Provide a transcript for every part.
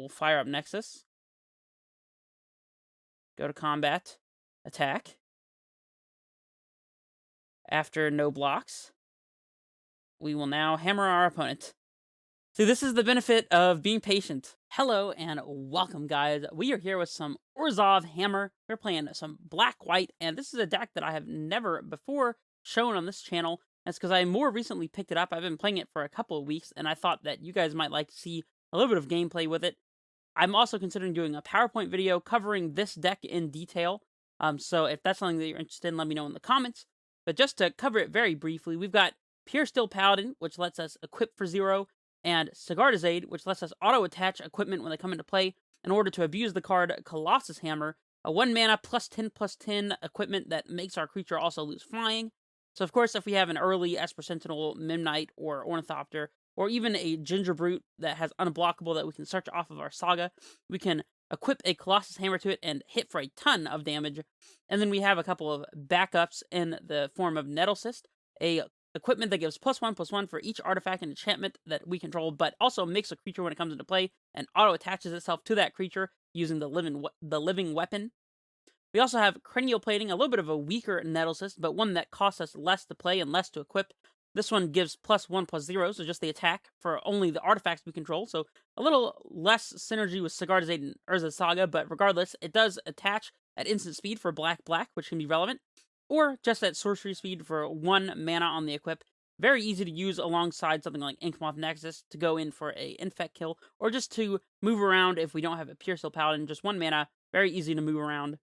we'll fire up Nexus. Go to combat, attack. After no blocks, we will now hammer our opponent. So this is the benefit of being patient. Hello and welcome, guys. We are here with some Orzhov hammer. We're playing some black-white, and this is a deck that I have never before shown on this channel. That's because I more recently picked it up. I've been playing it for a couple of weeks, and I thought that you guys might like to see a little bit of gameplay with it. I'm also considering doing a PowerPoint video covering this deck in detail. So if that's something that you're interested in, let me know in the comments. But just to cover it very briefly, we've got Pure Steel Paladin, which lets us equip for 0, and Sigard's Aid, which lets us auto-attach equipment when they come into play in order to abuse the card Colossus Hammer, a 1-mana +10/+10 equipment that makes our creature also lose flying. So of course, if we have an early Esper Sentinel, Memnite, or Ornithopter, or even a Ginger Brute that has unblockable that we can search off of our Saga, we can equip a Colossus Hammer to it and hit for a ton of damage. And then we have a couple of backups in the form of Nettlecyst, a equipment that gives +1/+1 for each artifact and enchantment that we control, but also makes a creature when it comes into play and auto-attaches itself to that creature using the living weapon. We also have Cranial Plating, a little bit of a weaker Nettlecyst, but one that costs us less to play and less to equip. This one gives +1/+0, so just the attack for only the artifacts we control, so a little less synergy with Sigard's Aid and Urza's Saga, but regardless, it does attach at instant speed for black, which can be relevant, or just at sorcery speed for 1 mana on the equip. Very easy to use alongside something like Inkmoth Nexus to go in for a infect kill, or just to move around if we don't have a Pure Steel Paladin, just 1 mana, very easy to move around.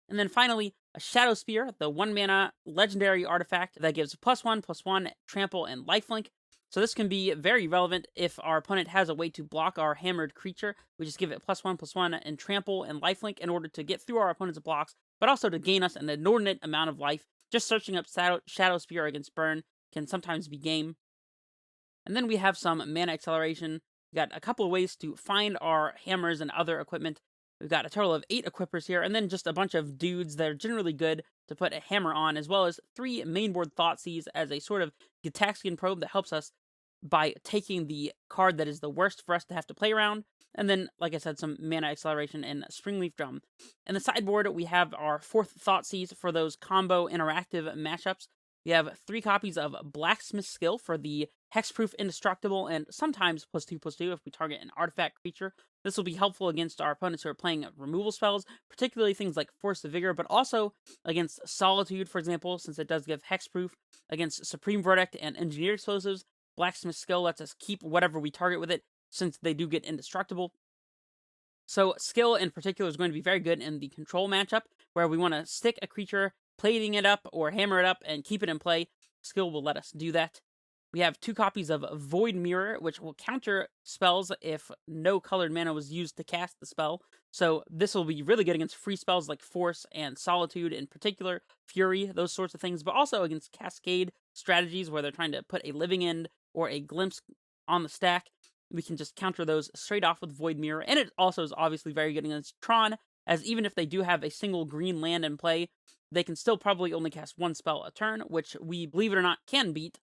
And then finally, a Shadow Spear, the 1-mana legendary artifact that gives +1/+1 trample and lifelink. So this can be very relevant if our opponent has a way to block our hammered creature. We just give it +1/+1 and trample and lifelink in order to get through our opponent's blocks, but also to gain us an inordinate amount of life. Just searching up Shadow Spear against burn can sometimes be game. And then we have some mana acceleration. We got a couple of ways to find our hammers and other equipment. We've got a total of 8 equippers here, and then just a bunch of dudes that are generally good to put a hammer on, as well as 3 mainboard Thoughtseize as a sort of Gitaxian probe that helps us by taking the card that is the worst for us to have to play around. And then, like I said, some mana acceleration and Springleaf Drum. In the sideboard, we have our 4th Thoughtseize for those combo interactive matchups. We have 3 copies of Blacksmith Skill for the hexproof indestructible, and sometimes +2/+2 if we target an artifact creature. This will be helpful against our opponents who are playing removal spells, particularly things like Force of Vigor, but also against Solitude, for example, since it does give hexproof. Against Supreme Verdict and Engineered Explosives, Blacksmith Skill lets us keep whatever we target with it, since they do get indestructible. So Skill in particular is going to be very good in the control matchup, where we want to stick a creature, plating it up or hammer it up and keep it in play. Skill will let us do that. We have 2 copies of Void Mirror, which will counter spells if no colored mana was used to cast the spell. So this will be really good against free spells like Force and Solitude in particular, Fury, those sorts of things, but also against Cascade strategies where they're trying to put a Living End or a Glimpse on the stack. We can just counter those straight off with Void Mirror, and it also is obviously very good against Tron, as even if they do have a single green land in play, they can still probably only cast 1 spell a turn, which we, believe it or not, can beat.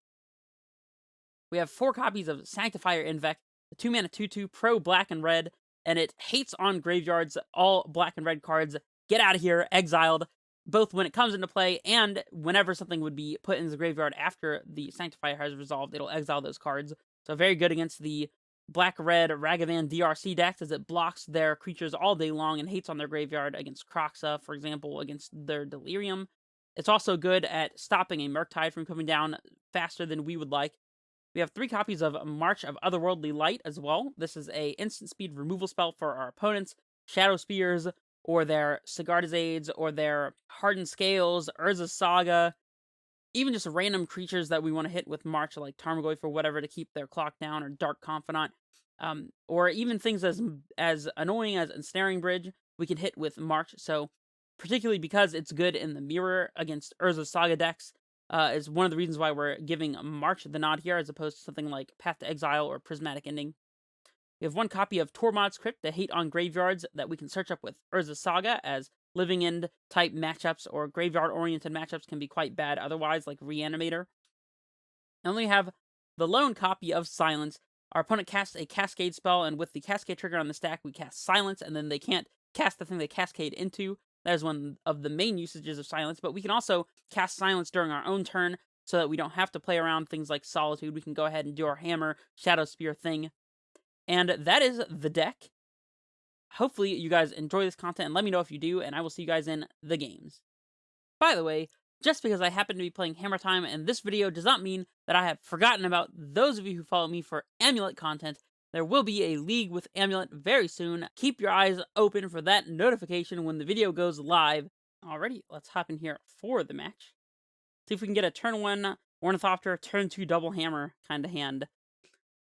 We have 4 copies of Sanctifier Invect, the 2-mana 2/2 pro black and red, and it hates on graveyards. All black and red cards get out of here, exiled, both when it comes into play and whenever something would be put into the graveyard after the Sanctifier has resolved, it'll exile those cards. So very good against the black-red Ragavan DRC decks, as it blocks their creatures all day long and hates on their graveyard against Kroxa, for example, against their Delirium. It's also good at stopping a Murktide from coming down faster than we would like. We have 3 copies of March of Otherworldly Light as well. This is a instant speed removal spell for our opponents. Shadow Spears, or their Sigard's Aids, or their Hardened Scales, Urza's Saga, even just random creatures that we want to hit with March, like Tarmogoyf or whatever, to keep their clock down, or Dark Confidant, or even things as annoying as Ensnaring Bridge, we can hit with March. So, particularly because it's good in the mirror against Urza's Saga decks, is one of the reasons why we're giving March the nod here, as opposed to something like Path to Exile or Prismatic Ending. We have 1 copy of Tormod's Crypt, the hate on graveyards that we can search up with Urza's Saga, as Living End type matchups or graveyard-oriented matchups can be quite bad otherwise, like Reanimator. And we have the lone copy of Silence, our opponent casts a cascade spell, and with the cascade trigger on the stack, we cast silence, and then they can't cast the thing they cascade into. That is one of the main usages of silence, but we can also cast silence during our own turn so that we don't have to play around things like solitude. We can go ahead and do our hammer, shadow spear thing. And that is the deck. Hopefully you guys enjoy this content, and let me know if you do, and I will see you guys in the games. By the way, just because I happen to be playing Hammer Time in this video does not mean that I have forgotten about those of you who follow me for Amulet content. There will be a League with Amulet very soon. Keep your eyes open for that notification when the video goes live. Alrighty, let's hop in here for the match. See if we can get a turn 1 Ornithopter, turn 2 double hammer kind of hand.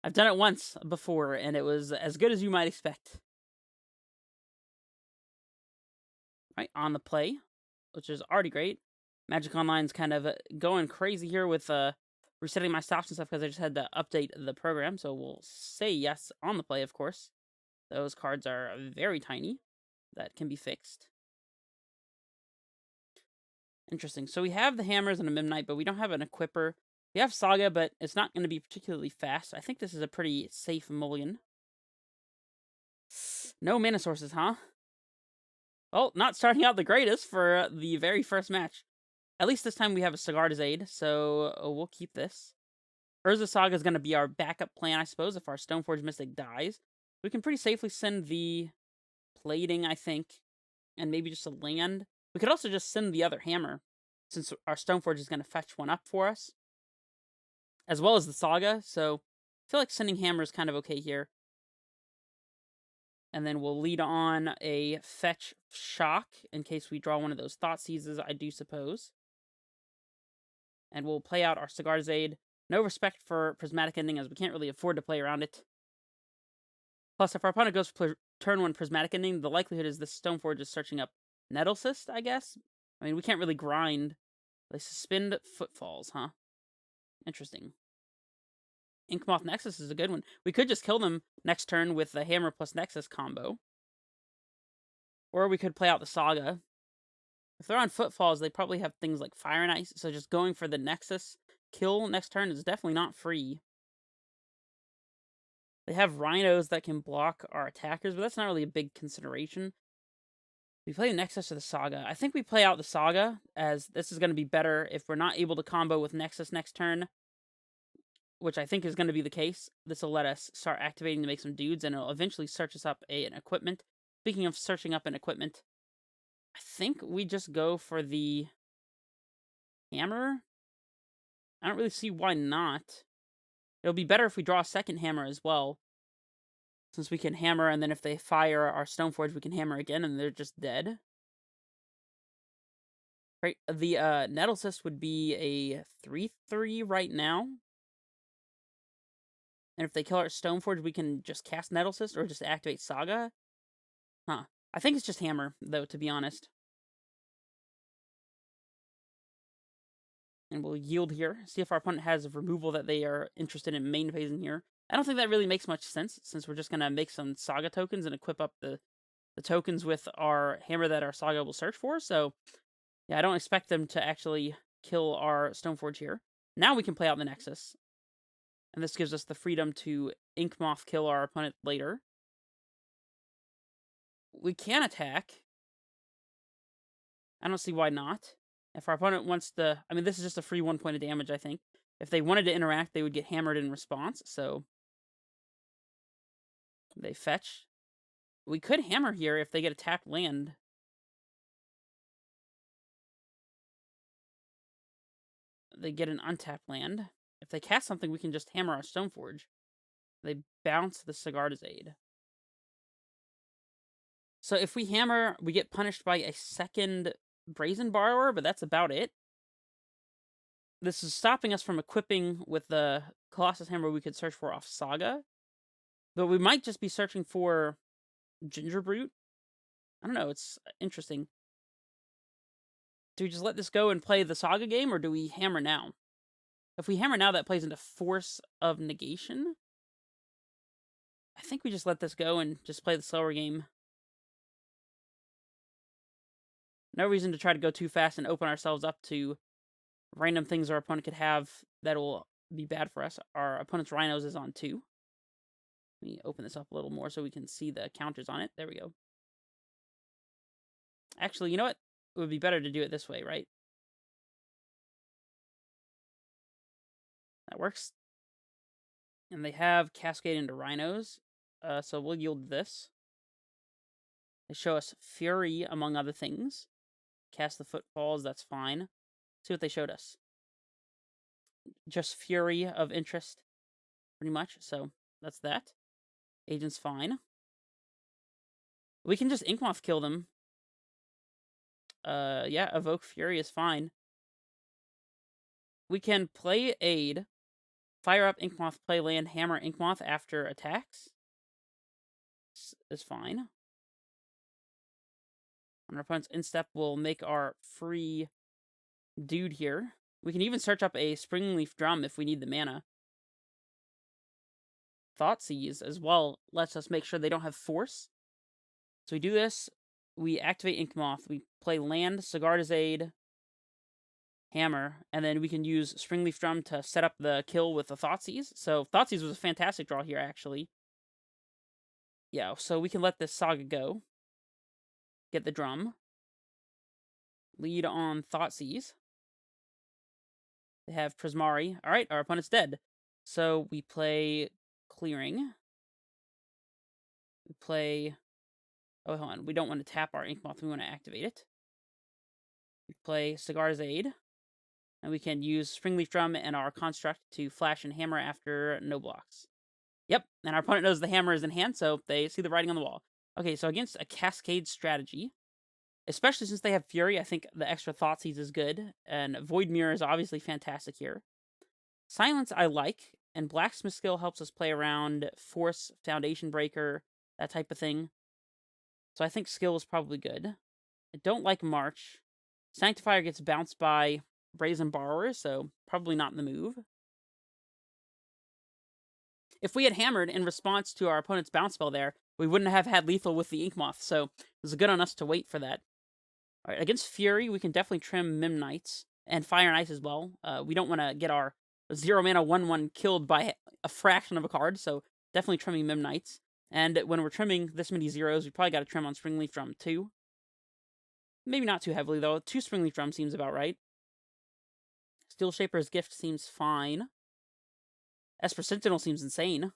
I've done it once before, and it was as good as you might expect. Right, on the play, which is already great. Magic Online's kind of going crazy here with resetting my stops and stuff because I just had to update the program, so we'll say yes on the play, of course. Those cards are very tiny. That can be fixed. Interesting. So we have the hammers and a Midnight, but we don't have an equipper. We have Saga, but it's not going to be particularly fast. I think this is a pretty safe mulligan. No mana sources, huh? Well, not starting out the greatest for the very first match. At least this time we have a Sigarda's Aid, so we'll keep this. Urza Saga is going to be our backup plan, I suppose, if our Stoneforge Mystic dies. We can pretty safely send the Plating, I think, and maybe just a land. We could also just send the other hammer, since our Stoneforge is going to fetch one up for us, as well as the Saga, so I feel like sending hammer is kind of okay here. And then we'll lead on a fetch shock, in case we draw one of those Thought Seizes, I do suppose. And we'll play out our Sigarda's Aid. No respect for Prismatic Ending, as we can't really afford to play around it. Plus, if our opponent goes for turn 1 Prismatic Ending, the likelihood is this Stoneforge is searching up Nettlecyst, I guess? I mean, we can't really grind. They suspend Footfalls, huh? Interesting. Inkmoth Nexus is a good one. We could just kill them next turn with the Hammer plus Nexus combo. Or we could play out the Saga. If they're on Footfalls, they probably have things like Fire and Ice, so just going for the Nexus kill next turn is definitely not free. They have Rhinos that can block our attackers, but that's not really a big consideration. We play the Nexus or the Saga. I think we play out the Saga, as this is going to be better if we're not able to combo with Nexus next turn, which I think is going to be the case. This will let us start activating to make some dudes, and it'll eventually search us up an equipment. Speaking of searching up an equipment, I think we just go for the hammer. I don't really see why not. It'll be better if we draw a second hammer as well, since we can hammer, and then if they fire our Stoneforge, we can hammer again, and they're just dead. Right, the Nettlecyst would be a 3/3 right now. And if they kill our Stoneforge, we can just cast Nettlecyst or just activate Saga. Huh. I think it's just hammer, though, to be honest. And we'll yield here. See if our opponent has a removal that they are interested in main phasing here. I don't think that really makes much sense, since we're just going to make some Saga tokens and equip up the tokens with our hammer that our Saga will search for. So, yeah, I don't expect them to actually kill our Stoneforge here. Now we can play out the Nexus. And this gives us the freedom to Inkmoth kill our opponent later. We can attack. I don't see why not. If our opponent wants to... I mean, this is just a free 1 point of damage, I think. If they wanted to interact, they would get hammered in response, so... They fetch. We could hammer here if they get a tapped land. They get an untapped land. If they cast something, we can just hammer our Stoneforge. They bounce the Sigarda's Aid. So if we hammer, we get punished by a second Brazen Borrower, but that's about it. This is stopping us from equipping with the Colossus Hammer we could search for off Saga. But we might just be searching for Gingerbrute. I don't know, it's interesting. Do we just let this go and play the Saga game, or do we hammer now? If we hammer now, that plays into Force of Negation. I think we just let this go and just play the slower game. No reason to try to go too fast and open ourselves up to random things our opponent could have that'll be bad for us. Our opponent's Rhinos is on 2. Let me open this up a little more so we can see the counters on it. There we go. Actually, you know what? It would be better to do it this way, right? That works. And they have Cascade into Rhinos, so we'll yield this. They show us Fury, among other things. Cast the Footfalls, that's fine. See what they showed us. Just Fury of interest, pretty much, so that's that. Agent's fine. We can just Inkmoth kill them. Yeah, Evoke Fury is fine. We can play Aid, fire up Inkmoth, play land, hammer Inkmoth after attacks. This is fine. On our opponent's instep, we'll make our free dude here. We can even search up a Springleaf Drum if we need the mana. Thoughtseize as well lets us make sure they don't have force. So we do this, we activate Inkmoth, we play land, Sigarda's Aid, hammer, and then we can use Springleaf Drum to set up the kill with the Thoughtseize. So Thoughtseize was a fantastic draw here, actually. Yeah, so we can let this Saga go. Get the drum. Lead on Thoughtseize. They have Prismari. Alright, our opponent's dead. So we play Clearing. We play... Oh, hold on. We don't want to tap our Inkmoth. We want to activate it. We play Sigarda's Aid. And we can use Springleaf Drum and our Construct to flash and hammer after no blocks. Yep, and our opponent knows the hammer is in hand, so they see the writing on the wall. Okay, so against a Cascade strategy, especially since they have Fury, I think the extra Thoughtseize is good, and Void Mirror is obviously fantastic here. Silence I like, and Blacksmith Skill helps us play around Force, Foundation Breaker, that type of thing. So I think Skill is probably good. I don't like March. Sanctifier gets bounced by Brazen Borrower, so probably not in the move. If we had hammered in response to our opponent's bounce spell there, we wouldn't have had lethal with the Inkmoth, so it was good on us to wait for that. Alright, against Fury, we can definitely trim Mim Knights, and Fire and Ice as well. We don't want to get our 0-mana 1-1 killed by a fraction of a card, so definitely trimming Mim Knights. And when we're trimming this many zeros, we probably got to trim on Springleaf Drum too. Maybe not too heavily, though. 2 Springleaf Drum seems about right. Steel Shaper's Gift seems fine. Esper Sentinel seems insane.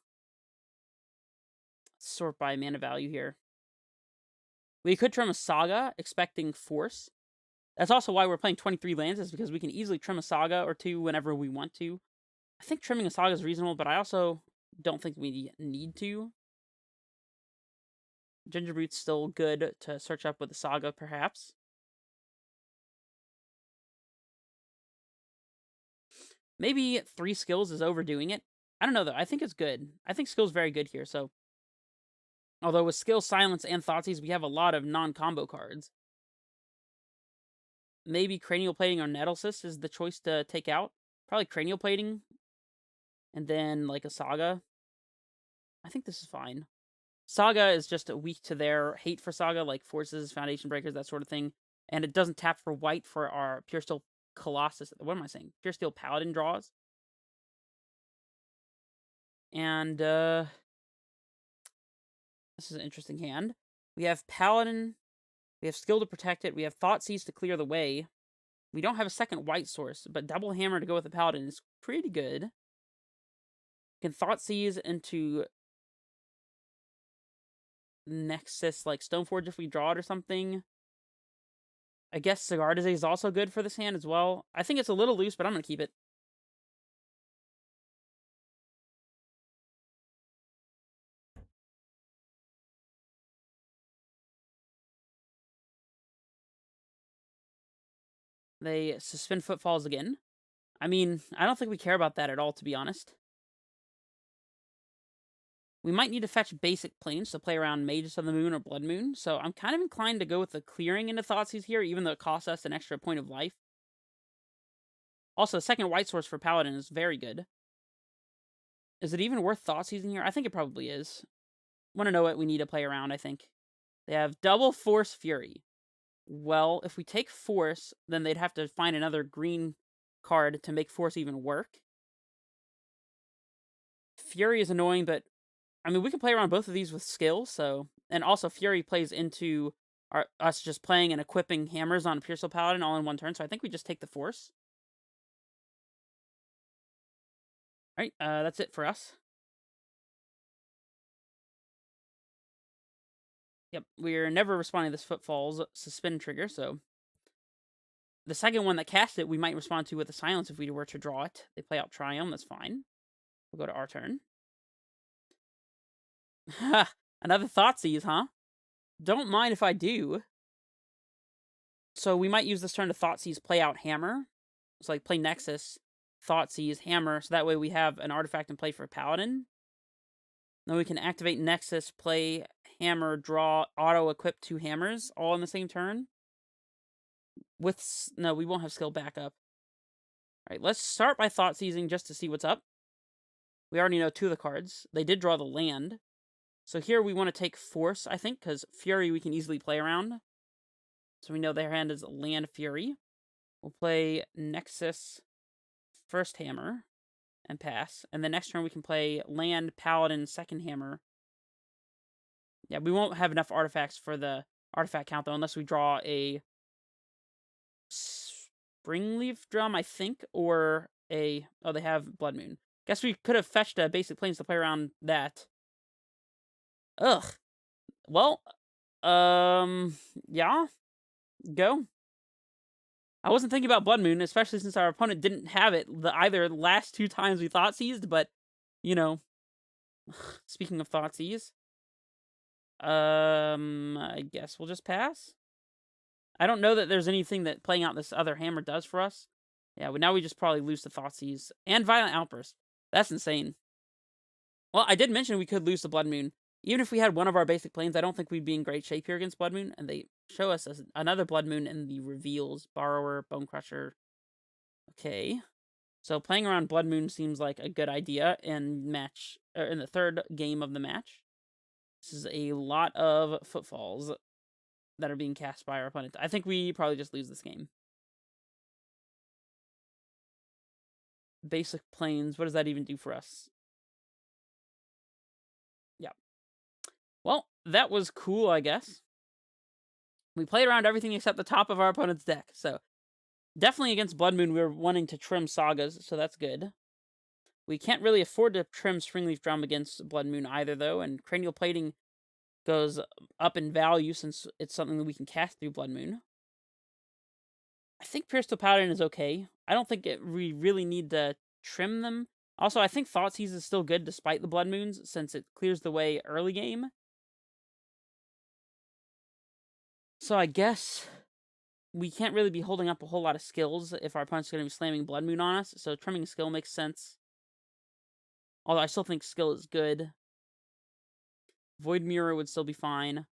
Sort by mana value here. We could trim a Saga, expecting Force. That's also why we're playing 23 lands, is because we can easily trim a Saga or 2 whenever we want to. I think trimming a Saga is reasonable, but I also don't think we need to. Gingerbread's still good to search up with a Saga, perhaps. Maybe 3 skills is overdoing it. I don't know, though. I think it's good. I think skill's very good here, so... Although with skill, silence, and Thoughtseize, we have a lot of non-combo cards. Maybe Cranial Plating or Nettlecyst is the choice to take out. Probably Cranial Plating. And then, like, a Saga. I think this is fine. Saga is just weak to their hate for Saga, like Forces, Foundation Breakers, that sort of thing. And it doesn't tap for white for our Pure Steel Colossus. What am I saying? Pure Steel Paladin draws. And, this is an interesting hand. We have Paladin. We have Skill to protect it. We have Thoughtseize to clear the way. We don't have a second white source, but Double Hammer to go with the Paladin is pretty good. We can Thoughtseize into Nexus, like Stoneforge if we draw it or something. I guess Sigarda's is also good for this hand as well. I think it's a little loose, but I'm going to keep it. They suspend Footfalls again. I mean, I don't think we care about that at all, to be honest. We might need to fetch basic planes to play around Mages of the Moon or Blood Moon, so I'm kind of inclined to go with the clearing into Thoughtseize here, even though it costs us an extra point of life. Also, the second white source for Paladin is very good. Is it even worth Thoughtseizing here? I think it probably is. Want to know what we need to play around, I think. They have double Force Fury. Well, if we take Force, then they'd have to find another green card to make Force even work. Fury is annoying, but I mean, we can play around both of these with skill, so... And also, Fury plays into us just playing and equipping hammers on Pierceful Paladin all in one turn, so I think we just take the Force. Alright, that's it for us. Yep, we're never responding to this Footfall's suspend trigger, so... The second one that cast it, we might respond to with a silence if we were to draw it. They play out Triumph, that's fine. We'll go to our turn. Ha! Another Thoughtseize, huh? Don't mind if I do. So we might use this turn to Thoughtseize, play out Hammer. So like play Nexus, Thoughtseize, Hammer, so that way we have an artifact in play for Paladin. Then we can activate Nexus, play Hammer, draw, auto-equip 2 hammers, all in the same turn. No, we won't have skill backup. Alright, let's start by Thoughtseizing just to see what's up. We already know 2 of the cards. They did draw the land. So here we want to take Force, I think, because Fury we can easily play around. So we know their hand is Land Fury. We'll play Nexus, first Hammer, and pass. And the next turn we can play Land, Paladin, second Hammer. Yeah, we won't have enough artifacts for the artifact count, though, unless we draw a Springleaf Drum, I think, or a... Oh, they have Blood Moon. Guess we could have fetched a Basic Plains to play around that. Ugh. Well, yeah. Go. I wasn't thinking about Blood Moon, especially since our opponent didn't have it either last 2 times we Thoughtseized, but, you know. Speaking of Thoughtseize. I guess we'll just pass. I don't know that there's anything that playing out this other hammer does for us. Yeah, but now we just probably lose to Thoughtseize. And Violent Outburst. That's insane. Well, I did mention we could lose to Blood Moon. Even if we had one of our Basic Plains, I don't think we'd be in great shape here against Blood Moon. And they show us another Blood Moon in the reveals. Borrower, Bone Crusher. Okay. So playing around Blood Moon seems like a good idea in the third game of the match. This is a lot of Footfalls that are being cast by our opponent. I think we probably just lose this game. Basic Plains, what does that even do for us? Yeah. Well, that was cool, I guess. We played around everything except the top of our opponent's deck, so... Definitely against Blood Moon, we were wanting to trim Sagas, so that's good. We can't really afford to trim Springleaf Drum against Blood Moon either, though, and Cranial Plating goes up in value since it's something that we can cast through Blood Moon. I think Pierceful Paladin is okay. I don't think we really need to trim them. Also, I think Thoughtseize is still good despite the Blood Moons, since it clears the way early game. So I guess we can't really be holding up a whole lot of skills if our opponent's going to be slamming Blood Moon on us, so trimming skill makes sense. Although I still think skill is good. Void Mirror would still be fine.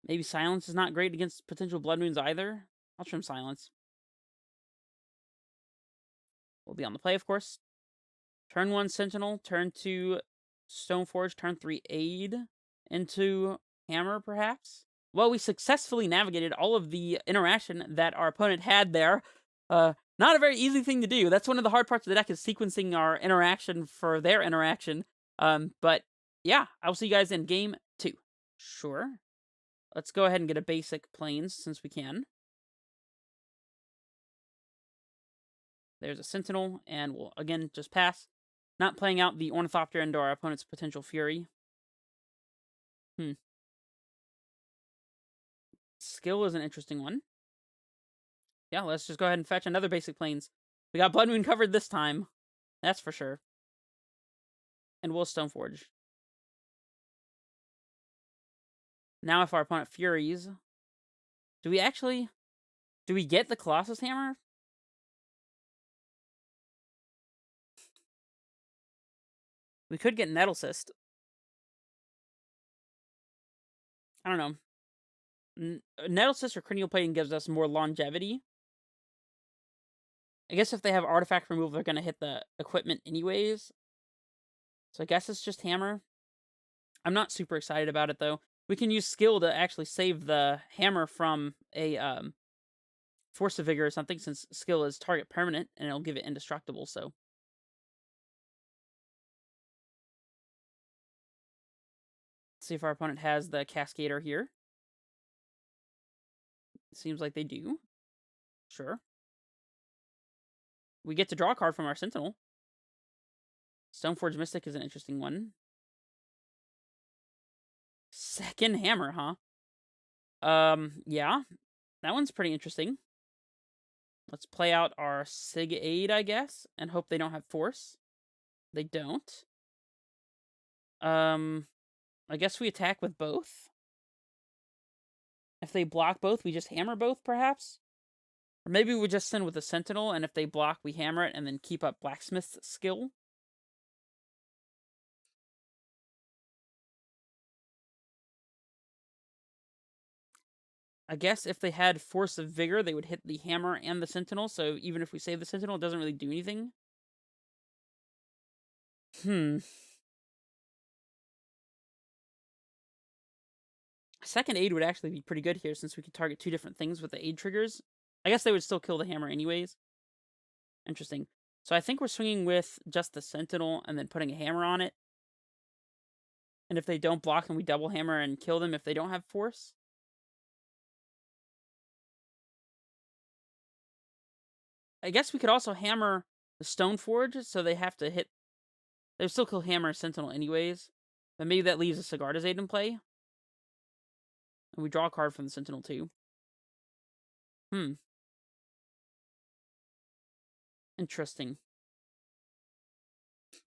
Maybe Silence is not great against potential Blood Moons either. I'll trim Silence. We'll be on the play, of course. Turn 1 Sentinel, turn 2 Stoneforge, turn 3 Aid into Hammer, perhaps? Well, we successfully navigated all of the interaction that our opponent had there. Not a very easy thing to do. That's one of the hard parts of the deck, is sequencing our interaction for their interaction. But yeah, I'll see you guys in game 2. Sure. Let's go ahead and get a Basic Plains since we can. There's a Sentinel, and we'll, again, just pass. Not playing out the Ornithopter into our opponent's potential Fury. Skill is an interesting one. Yeah, let's just go ahead and fetch another Basic Plains. We got Blood Moon covered this time. That's for sure. And we'll Stoneforge. Now if our opponent Furies... Do we get the Colossus Hammer? We could get Nettle Cyst. I don't know. Nettle Cyst or Cranial Plating gives us more longevity. I guess if they have artifact removal, they're going to hit the equipment anyways. So I guess it's just Hammer. I'm not super excited about it, though. We can use skill to actually save the hammer from a Force of Vigor or something, since skill is target permanent, and it'll give it indestructible, so... Let's see if our opponent has the Cascader here. Seems like they do. Sure. We get to draw a card from our Sentinel. Stoneforge Mystic is an interesting one. Second hammer, huh? Yeah. That one's pretty interesting. Let's play out our Sig Aid, I guess, and hope they don't have Force. They don't. I guess we attack with both. If they block both, we just hammer both, perhaps? Or maybe we just send with the Sentinel, and if they block, we hammer it, and then keep up Blacksmith's skill. I guess if they had Force of Vigor, they would hit the hammer and the Sentinel, so even if we save the Sentinel, it doesn't really do anything. Second aid would actually be pretty good here, since we could target two different things with the aid triggers. I guess they would still kill the hammer anyways. Interesting. So I think we're swinging with just the Sentinel and then putting a hammer on it. And if they don't block, then we double hammer and kill them if they don't have Force. I guess we could also hammer the Stoneforge, so they have to hit... They would still kill hammer and Sentinel anyways. But maybe that leaves a Sigarda's Aid in play. And we draw a card from the Sentinel too. Interesting.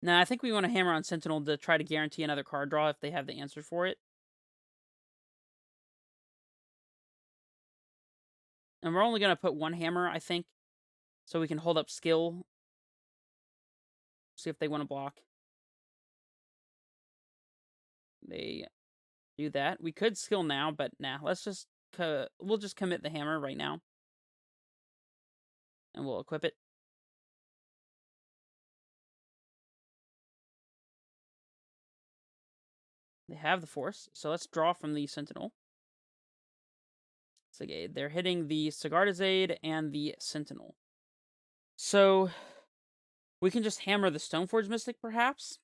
Now, I think we want to hammer on Sentinel to try to guarantee another card draw if they have the answer for it. And we're only going to put one hammer, I think, so we can hold up skill. See if they want to block. They do that. We could skill now, but nah, let's just... we'll just commit the hammer right now. And we'll equip it. They have the Force, so let's draw from the Sentinel. So, okay, they're hitting the Sigarda's Aid and the Sentinel. So, we can just hammer the Stoneforge Mystic, perhaps?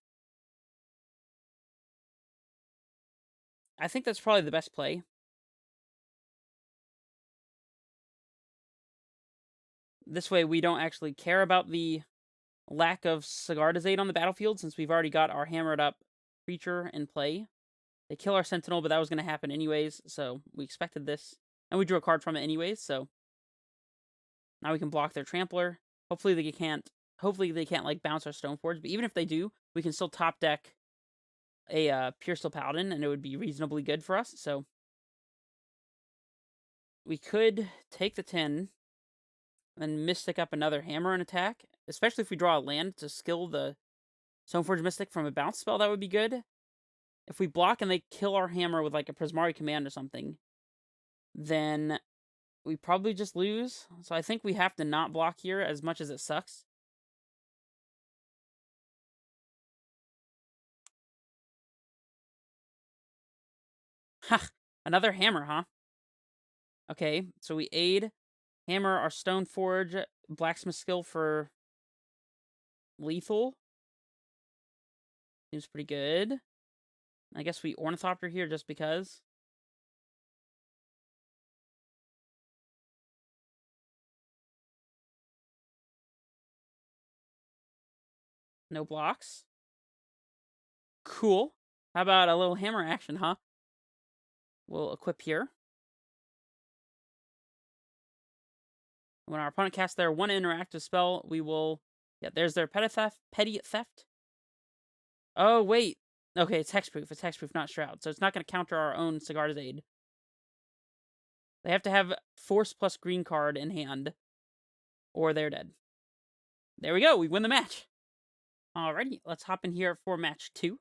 I think that's probably the best play. This way, we don't actually care about the lack of Sigarda's Aid on the battlefield, since we've already got our hammered up creature in play. They kill our Sentinel, but that was going to happen anyways, so we expected this. And we drew a card from it anyways, so... Now we can block their Trampler. Hopefully they can't, like, bounce our Stoneforge, but even if they do, we can still top deck a Pure Steel Paladin, and it would be reasonably good for us, so... We could take the 10, and Mystic up another hammer and attack, especially if we draw a land to skill the Stoneforge Mystic from a bounce spell, that would be good. If we block and they kill our hammer with, like, a Prismari Command or something, then we probably just lose. So I think we have to not block here, as much as it sucks. Ha! Another hammer, huh? Okay, so we aid, hammer our Stoneforge, Blacksmith skill for lethal. Seems pretty good. I guess we Ornithopter here just because. No blocks. Cool. How about a little hammer action, huh? We'll equip here. When our opponent casts their one interactive spell, we will... Yeah, there's their petty theft. Oh, wait. Okay, it's hexproof. It's hexproof, not shroud. So it's not going to counter our own Sigarda's Aid. They have to have Force plus green card in hand, or they're dead. There we go. We win the match. Alrighty, let's hop in here for match 2.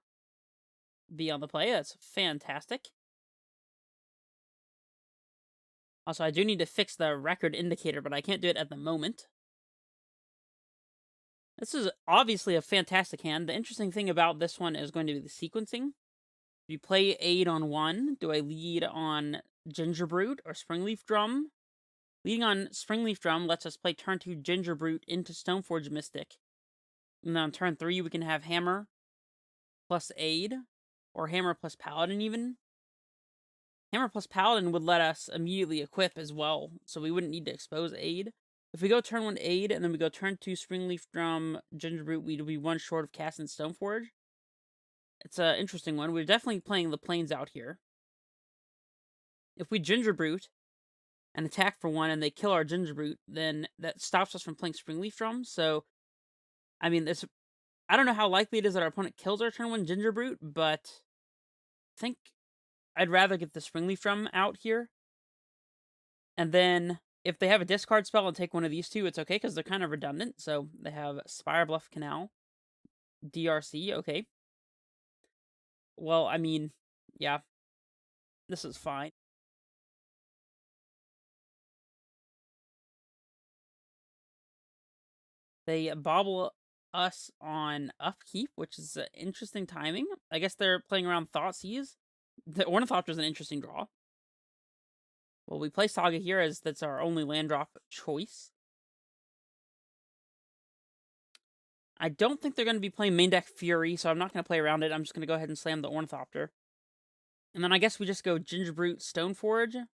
Be on the play. That's fantastic. Also, I do need to fix the record indicator, but I can't do it at the moment. This is obviously a fantastic hand. The interesting thing about this one is going to be the sequencing. If you play Aid on 1, do I lead on Gingerbrute or Springleaf Drum? Leading on Springleaf Drum lets us play turn 2 Gingerbrute into Stoneforge Mystic. And then on turn 3, we can have Hammer plus Aid. or hammer plus paladin even. Hammer plus paladin would let us immediately equip as well, so we wouldn't need to expose aid. If we go turn 1 aid, and then we go turn 2 Springleaf Drum Gingerbrute, we'd be 1 short of casting Stoneforge. It's an interesting one. We're definitely playing the plains out here. If we Gingerbrute and attack for 1 and they kill our Gingerbrute, then that stops us from playing Springleaf Drum. So, I mean, I don't know how likely it is that our opponent kills our turn 1 Gingerbrute, but I think I'd rather get the Springleaf Drum out here. And then if they have a discard spell and take one of these two, it's okay because they're kind of redundant. So they have Spire Bluff Canal, DRC, okay. Well, I mean, yeah, this is fine. They bobble us on upkeep, which is interesting timing. I guess they're playing around Thoughtseize. The Ornithopter is an interesting draw. Well, we play Saga here as that's our only land drop choice. I don't think they're going to be playing main deck Fury, so I'm not going to play around it. I'm just going to go ahead and slam the Ornithopter. And then I guess we just go Gingerbrute Stoneforge. If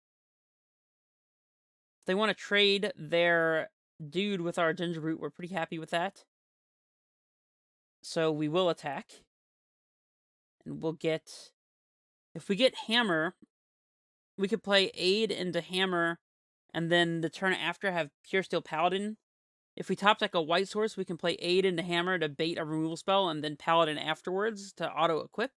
they want to trade their dude with our Gingerbrute, we're pretty happy with that. So we will attack. And we'll get... If we get Hammer, we could play Aid into Hammer, and then the turn after have Pure Steel Paladin. If we top deck a white source, we can play Aid into Hammer to bait a removal spell, and then Paladin afterwards to auto-equip.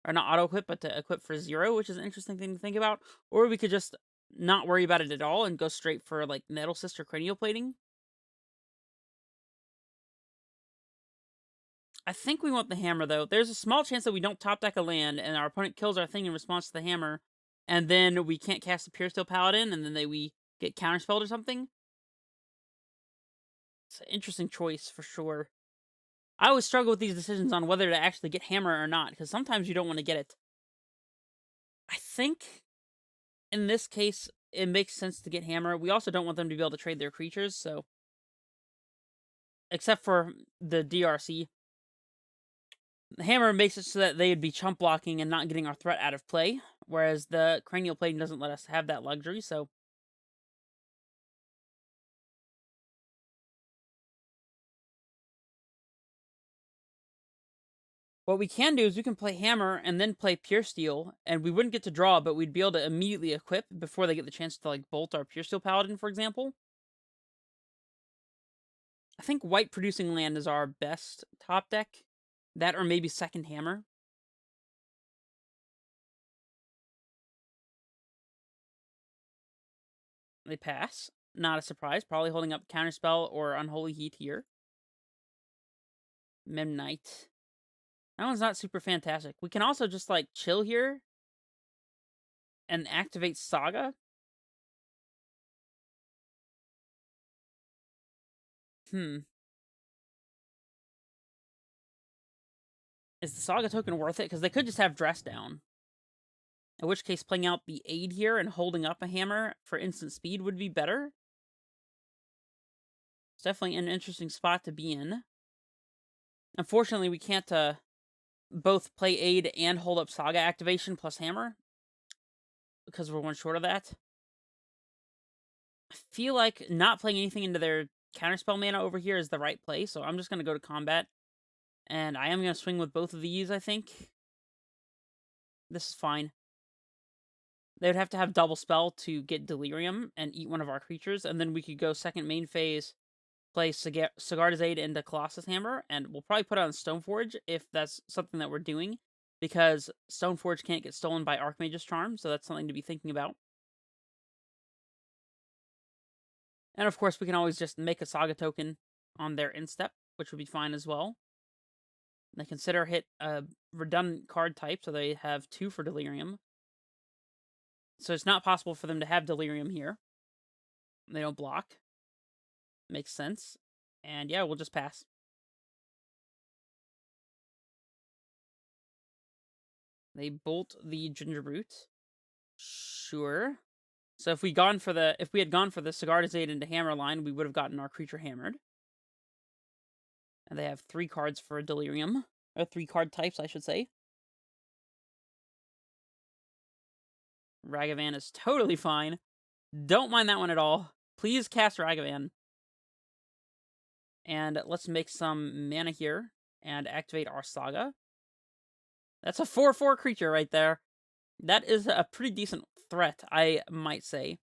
Or not auto-equip, but to equip for 0, which is an interesting thing to think about. Or we could just not worry about it at all and go straight for, like, Nettle Cyst or Cranial Plating. I think we want the Hammer, though. There's a small chance that we don't top deck a land, and our opponent kills our thing in response to the Hammer, and then we can't cast the Pure Steel Paladin, and then we get counterspelled or something. It's an interesting choice, for sure. I always struggle with these decisions on whether to actually get Hammer or not, because sometimes you don't want to get it. I think, in this case, it makes sense to get Hammer. We also don't want them to be able to trade their creatures, so... Except for the DRC. The Hammer makes it so that they'd be chump blocking and not getting our threat out of play, whereas the Cranial Plating doesn't let us have that luxury, so... What we can do is we can play Hammer and then play Pure Steel, and we wouldn't get to draw, but we'd be able to immediately equip before they get the chance to, like, bolt our Pure Steel Paladin, for example. I think white producing land is our best top deck. That or maybe second Hammer. They pass. Not a surprise. Probably holding up Counterspell or Unholy Heat here. Memnite. That one's not super fantastic. We can also just, like, chill here and activate Saga. Is the Saga token worth it? Because they could just have Dress Down. In which case, playing out the Aid here and holding up a Hammer for instant speed would be better. It's definitely an interesting spot to be in. Unfortunately, we can't both play Aid and hold up Saga activation plus Hammer, because we're one short of that. I feel like not playing anything into their counterspell mana over here is the right play, so I'm just going to go to combat. And I am going to swing with both of these, I think. This is fine. They would have to have double spell to get Delirium and eat one of our creatures, and then we could go second main phase, play Sigarda's Aid into Colossus Hammer, and we'll probably put on Stoneforge if that's something that we're doing, because Stoneforge can't get stolen by Archmage's Charm, so that's something to be thinking about. And of course, we can always just make a Saga token on their instep, which would be fine as well. They consider hit a redundant card type, so they have 2 for Delirium. So it's not possible for them to have Delirium here. They don't block. Makes sense. And yeah, we'll just pass. They bolt the Gingerbrute. Sure. So if we had gone for the Sigarda's Aid into Hammer line, we would have gotten our creature hammered. And they have 3 cards for Delirium. Or 3 card types, I should say. Ragavan is totally fine. Don't mind that one at all. Please cast Ragavan. And let's make some mana here and activate our Saga. That's a 4/4 creature right there. That is a pretty decent threat, I might say.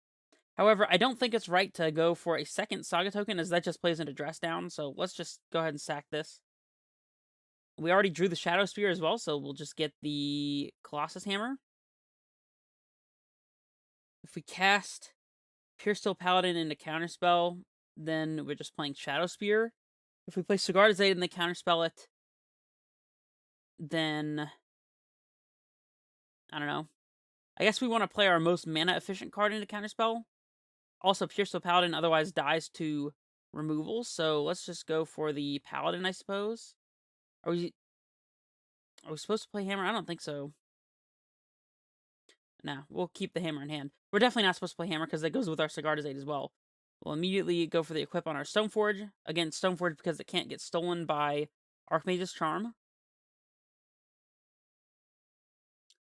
However, I don't think it's right to go for a second Saga token, as that just plays into Dress Down, so let's just go ahead and sack this. We already drew the Shadow Spear as well, so we'll just get the Colossus Hammer. If we cast Pure Steel Paladin into Counterspell, then we're just playing Shadow Spear. If we play Sigarda's Aid and they counterspell it, then I don't know. I guess we want to play our most mana-efficient card into Counterspell. Also, Pure Steel Paladin otherwise dies to removal, so let's just go for the Paladin, I suppose. Are we supposed to play Hammer? I don't think so. Nah, we'll keep the Hammer in hand. We're definitely not supposed to play Hammer because that goes with our Sigarda's Aid as well. We'll immediately go for the equip on our Stoneforge. Again, Stoneforge because it can't get stolen by Archmage's Charm.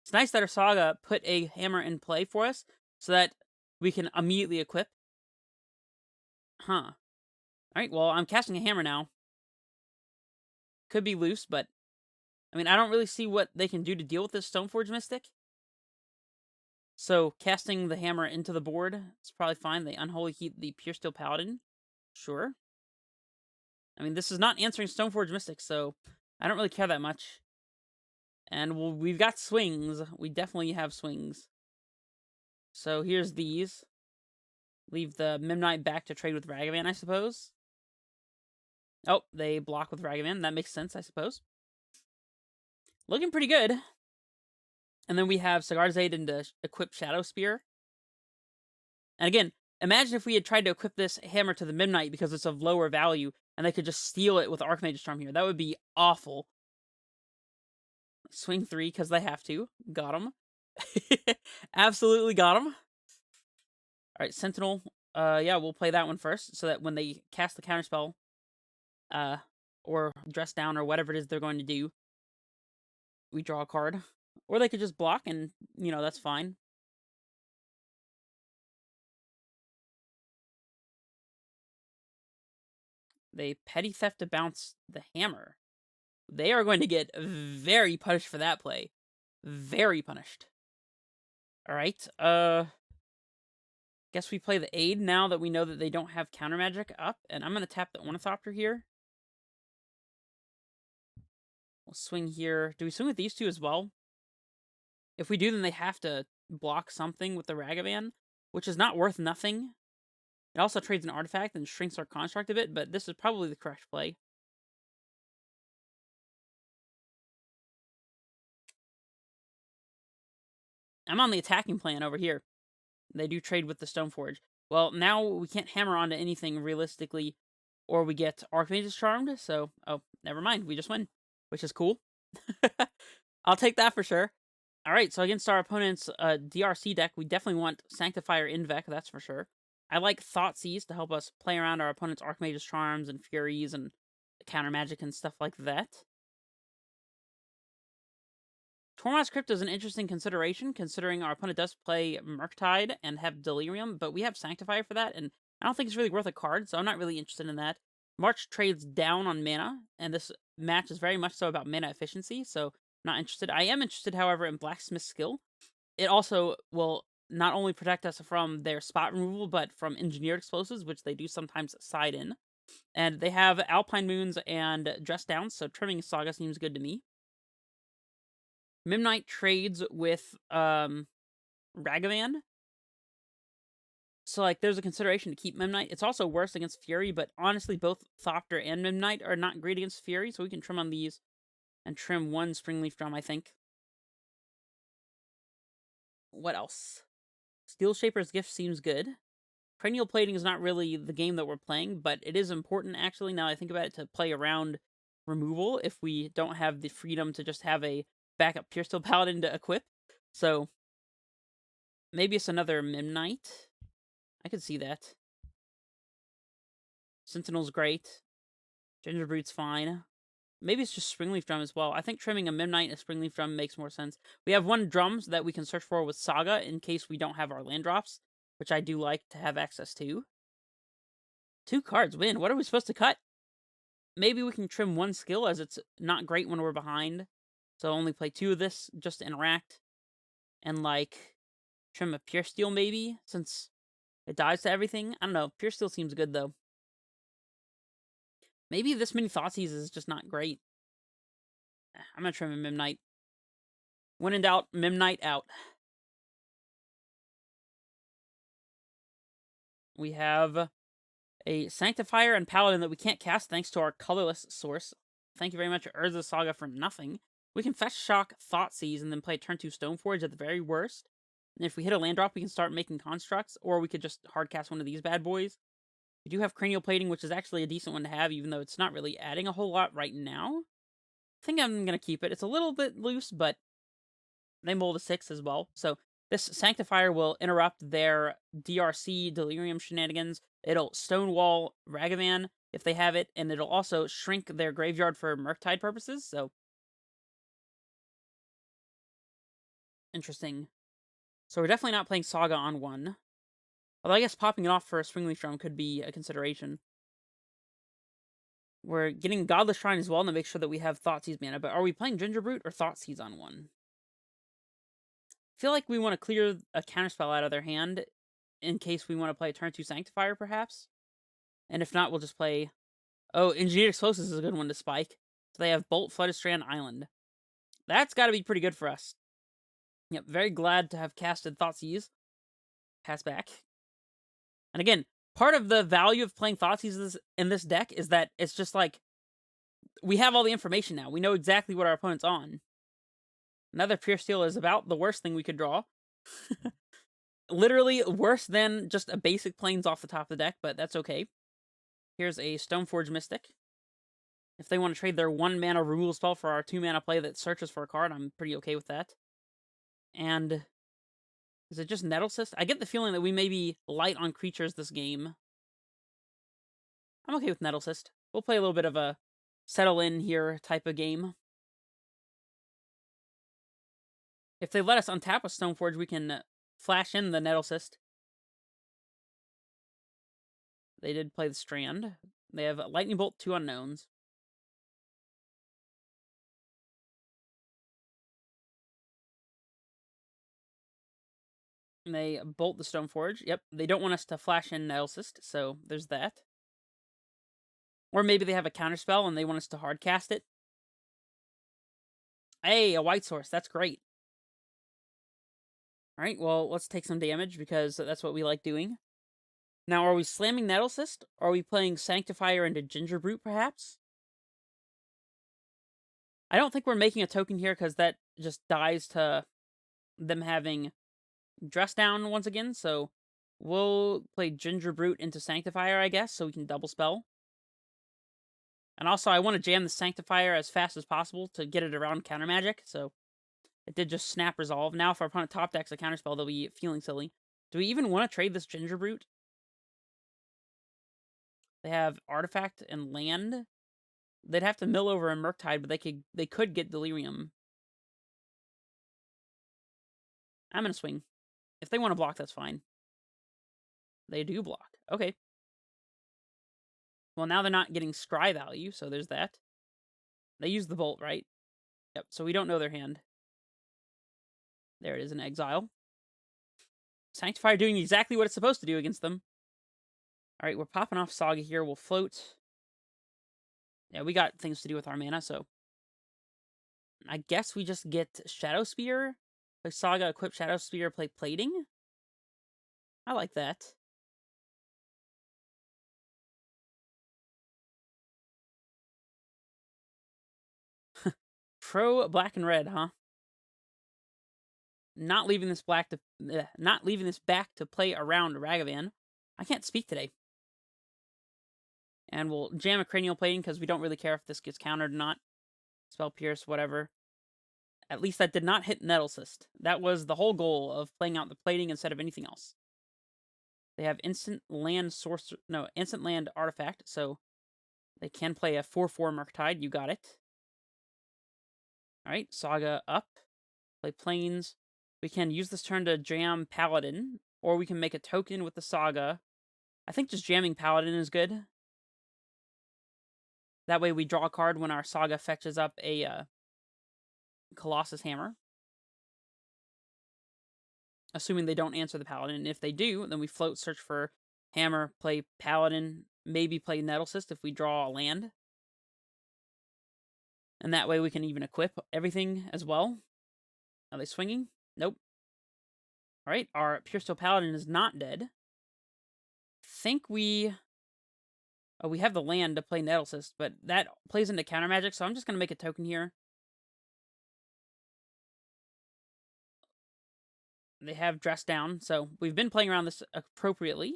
It's nice that our Saga put a Hammer in play for us so that we can immediately equip. Huh. Alright, well, I'm casting a Hammer now. Could be loose, but I mean, I don't really see what they can do to deal with this Stoneforge Mystic. So, casting the Hammer into the board is probably fine. They Unholy Heat the Pure Steel Paladin. Sure. I mean, this is not answering Stoneforge Mystic, so I don't really care that much. And we've got swings. We definitely have swings. So, here's these. Leave the Memnite back to trade with Ragavan, I suppose. Oh, they block with Ragavan. That makes sense, I suppose. Looking pretty good. And then we have Sigarda's Aid into equip Shadow Spear. And again, imagine if we had tried to equip this hammer to the Memnite because it's of lower value, and they could just steal it with Archmage's Charm here. That would be awful. Swing 3 because they have to. Got him. Absolutely got him. Alright, Sentinel. Yeah, we'll play that one first, so that when they cast the counterspell, or Dress Down, or whatever it is they're going to do, we draw a card. Or they could just block, and, you know, that's fine. They petty theft to bounce the hammer. They are going to get very punished for that play. Very punished. Alright, guess we play the Aid now that we know that they don't have counter magic up, and I'm gonna tap the Ornithopter here. We'll swing here. Do we swing with these two as well? If we do, then they have to block something with the Ragavan, which is not worth nothing. It also trades an artifact and shrinks our construct a bit, but this is probably the correct play. I'm on the attacking plan over here. They do trade with the Stoneforge. Well, now we can't hammer onto anything realistically, or we get Archmage's Charmed, so, oh, never mind, we just win, which is cool. I'll take that for sure. Alright, so against our opponent's DRC deck, we definitely want Sanctifier Invec, that's for sure. I like Thoughtseize to help us play around our opponent's Archmage's Charms and Furies and counter magic and stuff like that. Tormod's Crypt is an interesting consideration, considering our opponent does play Murktide and have Delirium, but we have Sanctifier for that, and I don't think it's really worth a card, so I'm not really interested in that. March trades down on mana, and this match is very much so about mana efficiency, so not interested. I am interested, however, in Blacksmith's Skill. It also will not only protect us from their spot removal, but from engineered explosives, which they do sometimes side in. And they have Alpine Moons and Dress Down, so trimming Saga seems good to me. Memnite trades with Ragavan. So, like, there's a consideration to keep Memnite. It's also worse against Fury, but honestly, both Thopter and Memnite are not great against Fury, so we can trim on these and trim one Springleaf Drum, I think. What else? Steel Shaper's Gift seems good. Cranial Plating is not really the game that we're playing, but it is important, actually, now I think about it, to play around removal if we don't have the freedom to just have a backup Pure Steel Paladin to equip. So, maybe it's another Memnite. I could see that. Sentinel's great. Gingerbread's fine. Maybe it's just Springleaf Drum as well. I think trimming a Midnight and a Springleaf Drum makes more sense. We have 1 drum that we can search for with Saga in case we don't have our land drops, which I do like to have access to. 2 cards win. What are we supposed to cut? Maybe we can trim 1 skill, as it's not great when we're behind. So only play 2 of this just to interact. And, like, trim a Pure Steel maybe, since it dies to everything. I don't know. Pure Steel seems good, though. Maybe this many Thoughtseize is just not great. I'm gonna trim a Midnight. When in doubt, Midnight out. We have a Sanctifier and Paladin that we can't cast thanks to our colorless source. Thank you very much, Urza Saga, for nothing. We can Fetch Shock, Thoughtseize, and then play turn 2 Stoneforge at the very worst. And if we hit a land drop, we can start making constructs, or we could just hardcast one of these bad boys. We do have Cranial Plating, which is actually a decent one to have, even though it's not really adding a whole lot right now. I think I'm going to keep it. It's a little bit loose, but they mold a 6 as well. So this Sanctifier will interrupt their DRC Delirium shenanigans. It'll Stonewall Ragavan if they have it, and it'll also shrink their graveyard for Murktide purposes, so interesting. So we're definitely not playing Saga on 1. Although I guess popping it off for a Springleaf Drum could be a consideration. We're getting Godless Shrine as well to make sure that we have Thoughtseize mana, but are we playing Gingerbrute or Thoughtseize on 1? I feel like we want to clear a counterspell out of their hand in case we want to play a turn 2 Sanctifier, perhaps. And if not, we'll just play... Oh, Engineered Explosives is a good one to spike. So they have Bolt, Flooded Strand, Island. That's got to be pretty good for us. Yep, very glad to have casted Thoughtseize. Pass back. And again, part of the value of playing Thoughtseize in this deck is that it's just like, we have all the information now. We know exactly what our opponent's on. Another Pure Steel is about the worst thing we could draw. Literally worse than just a basic Plains off the top of the deck, but that's okay. Here's a Stoneforge Mystic. If they want to trade their 1 mana removal spell for our 2 mana play that searches for a card, I'm pretty okay with that. And is it just Nettlecyst? I get the feeling that we may be light on creatures this game. I'm okay with Nettlecyst. We'll play a little bit of a settle in here type of game. If they let us untap a Stoneforge, we can flash in the Nettlecyst. They did play the Strand. They have Lightning Bolt, 2 unknowns. And they bolt the Stoneforge. Yep, they don't want us to flash in Nettlecyst, so there's that. Or maybe they have a counterspell and they want us to hardcast it. Hey, a white source. That's great. Alright, well, let's take some damage because that's what we like doing. Now, are we slamming Nettlecyst? Or are we playing Sanctifier into Gingerbrute, perhaps? I don't think we're making a token here because that just dies to them having Dress Down once again, so we'll play Gingerbrute into Sanctifier, I guess, so we can double spell. And also, I want to jam the Sanctifier as fast as possible to get it around counter magic, so it did just snap resolve. Now, if our opponent top decks a counterspell, they'll be feeling silly. Do we even want to trade this Gingerbrute? They have Artifact and Land. They'd have to mill over a Murktide, but they could get Delirium. I'm gonna swing. If they want to block, that's fine. They do block. Okay. Well, now they're not getting Scry value, so there's that. They use the Bolt, right? Yep, so we don't know their hand. There it is in exile. Sanctifier doing exactly what it's supposed to do against them. Alright, we're popping off Saga here. We'll float. Yeah, we got things to do with our mana, so I guess we just get Shadow Spear. Play Saga, equip Shadow Spear, play Plating. I like that. Pro black and red, huh? Not leaving this back to play around Ragavan. I can't speak today. And we'll jam a Cranial Plating because we don't really care if this gets countered or not. Spell Pierce, whatever. At least that did not hit Nettlecyst. That was the whole goal of playing out the plating instead of anything else. They have instant land artifact, so they can play a 4/4 Murktide. You got it. Alright, Saga up. Play Plains. We can use this turn to jam Paladin, or we can make a token with the Saga. I think just jamming Paladin is good. That way we draw a card when our Saga fetches up a Colossus Hammer. Assuming they don't answer the Paladin. And if they do, then we float, search for Hammer, play Paladin, maybe play Nettlecyst if we draw a land. And that way we can even equip everything as well. Are they swinging? Nope. Alright, our Pure Steel Paladin is not dead. Think we... Oh, we have the land to play Nettlecyst, but that plays into counter magic, so I'm just going to make a token here. They have Dress Down, so we've been playing around this appropriately.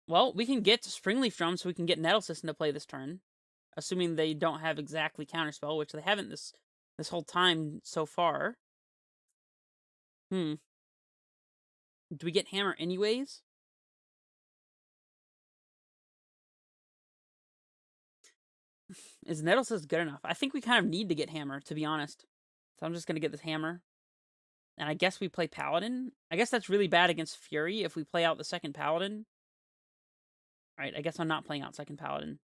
Well, we can get Springleaf Drum so we can get Nettlecyst into play this turn. Assuming they don't have exactly Counterspell, which they haven't this whole time so far. Do we get Hammer anyways? Is Nettlecyst good enough? I think we kind of need to get Hammer, to be honest. So I'm just going to get this Hammer. And I guess we play Paladin. I guess that's really bad against Fury if we play out the second Paladin. Alright, I guess I'm not playing out second Paladin.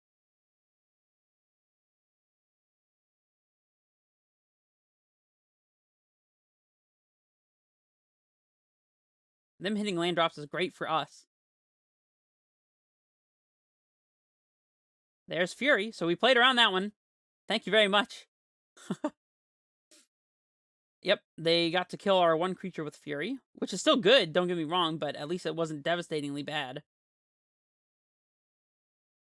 Them hitting land drops is great for us. There's Fury, so we played around that one. Thank you very much. Yep, they got to kill our one creature with Fury, which is still good, don't get me wrong, but at least it wasn't devastatingly bad.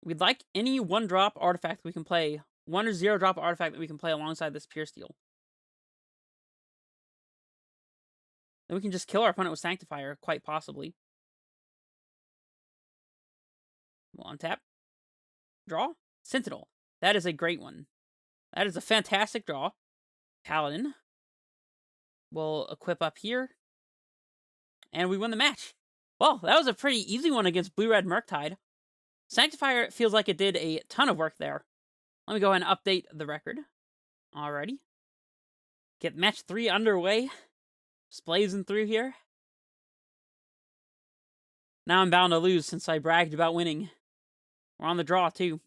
We'd like any 1-drop artifact we can play, 1 or 0-drop artifact that we can play alongside this Pure Steel. Then we can just kill our opponent with Sanctifier, quite possibly. We'll untap. Draw. Sentinel. That is a great one. That is a fantastic draw. Paladin. We'll equip up here. And we win the match. Well, that was a pretty easy one against Blue-Red Murktide. Sanctifier feels like it did a ton of work there. Let me go ahead and update the record. Alrighty. Get match 3 underway. Just blazing through here. Now I'm bound to lose since I bragged about winning. We're on the draw, too.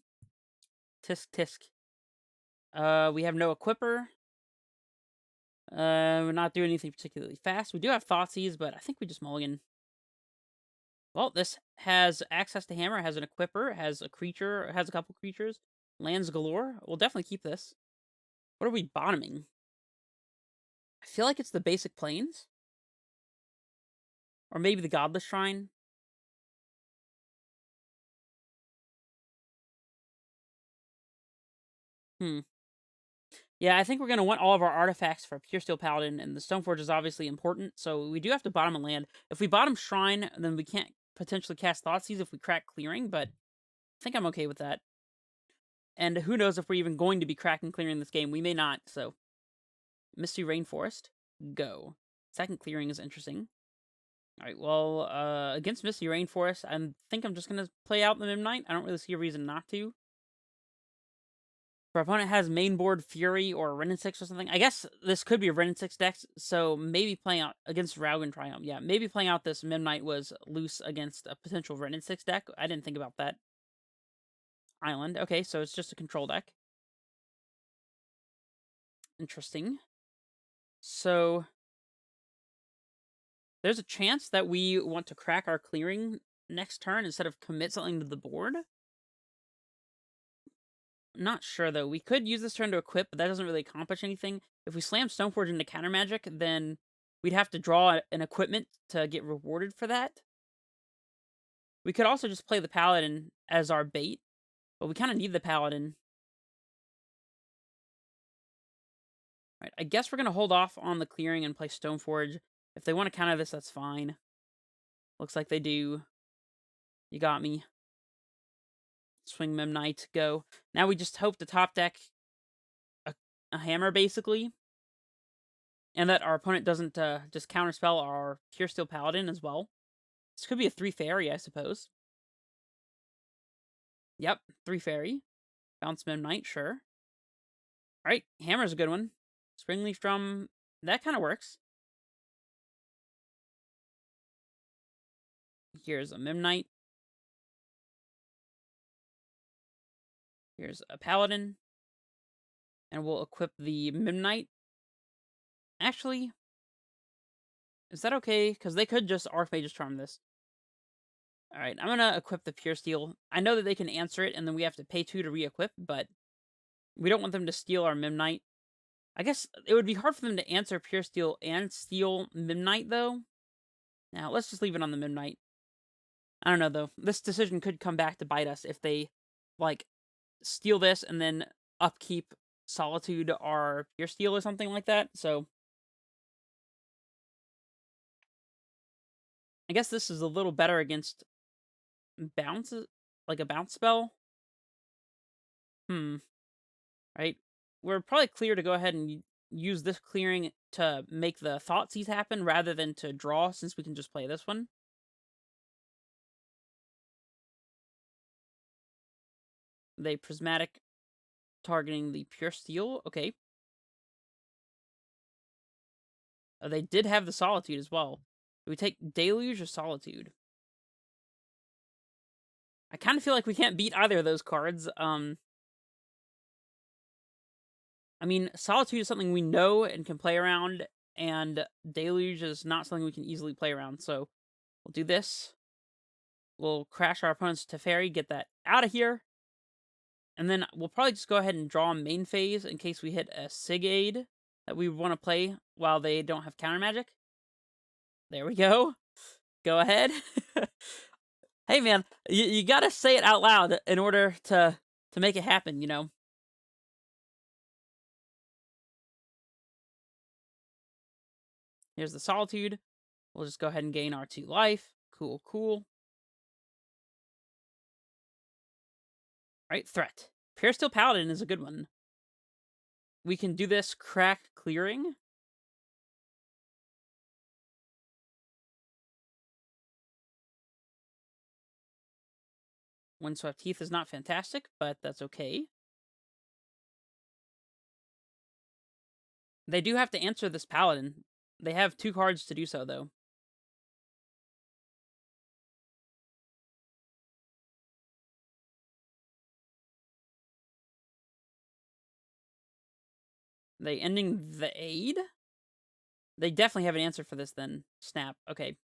Tisk, tisk. We have no equipper. We're not doing anything particularly fast. We do have Thoughtseize, but I think we just mulligan. Well, this has access to Hammer, has an equipper, has a creature, has a couple creatures. Lands galore. We'll definitely keep this. What are we bottoming? I feel like it's the basic plains. Or maybe the Godless Shrine. Yeah, I think we're going to want all of our artifacts for Pure Steel Paladin, and the Stoneforge is obviously important, so we do have to bottom a land. If we bottom Shrine, then we can't potentially cast Thoughtseize if we crack Clearing, but I think I'm okay with that. And who knows if we're even going to be cracking Clearing this game. We may not, so... Misty Rainforest, go. Second Clearing is interesting. Alright, well, against Misty Rainforest, I think I'm just going to play out the Mimknight. I don't really see a reason not to. If our opponent has mainboard Fury or Wrenn 6 or something, I guess this could be a Wrenn 6 deck, so maybe playing out against Raugan Triumph. Yeah, maybe playing out this Mimknight was loose against a potential Wrenn 6 deck. I didn't think about that. Island. Okay, so it's just a control deck. Interesting. So, there's a chance that we want to crack our Clearing next turn instead of commit something to the board. Not sure, though. We could use this turn to equip, but that doesn't really accomplish anything. If we slam Stoneforge into counter magic, then we'd have to draw an equipment to get rewarded for that. We could also just play the Paladin as our bait, but we kind of need the Paladin. Right, I guess we're going to hold off on the Clearing and play Stoneforge. If they want to counter this, that's fine. Looks like they do. You got me. Swing Mimknight, go. Now we just hope to top deck a Hammer, basically. And that our opponent doesn't just counterspell our Pure Steel Paladin as well. This could be a 3 fairy, I suppose. Yep, 3 fairy. Bounce Mimknight, sure. Alright, hammer's a good one. Springleaf drum, that kind of works. Here's a Mimnite. Here's a paladin. And we'll equip the Mimnite. Actually, is that okay? Because they could just Archmage's Charm this. Alright, I'm gonna equip the Pure Steel. I know that they can answer it, and then we have to pay 2 to re-equip, but we don't want them to steal our Mimnite. I guess it would be hard for them to answer Pure Steel and steal Mimnite, though. Now, let's just leave it on the Mimnite. I don't know, though. This decision could come back to bite us if they, like, steal this and then upkeep Solitude or Pure Steel or something like that, so I guess this is a little better against bounces, like a bounce spell. Right? We're probably clear to go ahead and use this clearing to make the Thoughtseize happen rather than to draw, since we can just play this one. They Prismatic targeting the Pure Steel. Okay. They did have the Solitude as well. Do we take Deluge or Solitude? I kind of feel like we can't beat either of those cards. I mean, Solitude is something we know and can play around, and Deluge is not something we can easily play around, so we'll do this. We'll crash our opponent's Teferi, get that out of here. And then we'll probably just go ahead and draw main phase in case we hit a Sig Aid that we want to play while they don't have counter magic. There we go. Go ahead. Hey man, you gotta say it out loud in order to make it happen, you know? Here's the Solitude. We'll just go ahead and gain our 2 life. Cool, cool. Alright, threat. Pure Steel Paladin is a good one. We can do this crack clearing. Windswept Heath is not fantastic, but that's okay. They do have to answer this Paladin. They have 2 cards to do so, though. They ending the aid? They definitely have an answer for this then. Snap. Okay.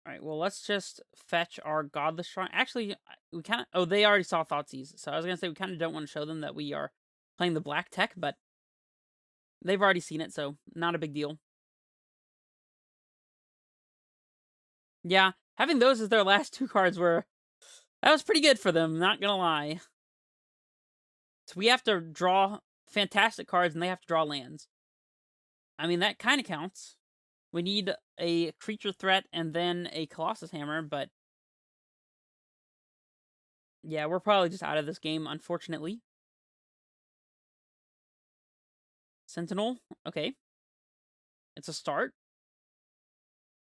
Alright, well, let's just fetch our Godless Shrine. Actually, we kind of... Oh, they already saw Thoughtseize. So I was going to say we kind of don't want to show them that we are playing the black tech, but they've already seen it, so not a big deal. Yeah, having those as their last 2 cards were... That was pretty good for them, not gonna lie. So we have to draw fantastic cards, and they have to draw lands. I mean, that kind of counts. We need a creature threat and then a Colossus Hammer, but... Yeah, we're probably just out of this game, unfortunately. Sentinel, okay. It's a start.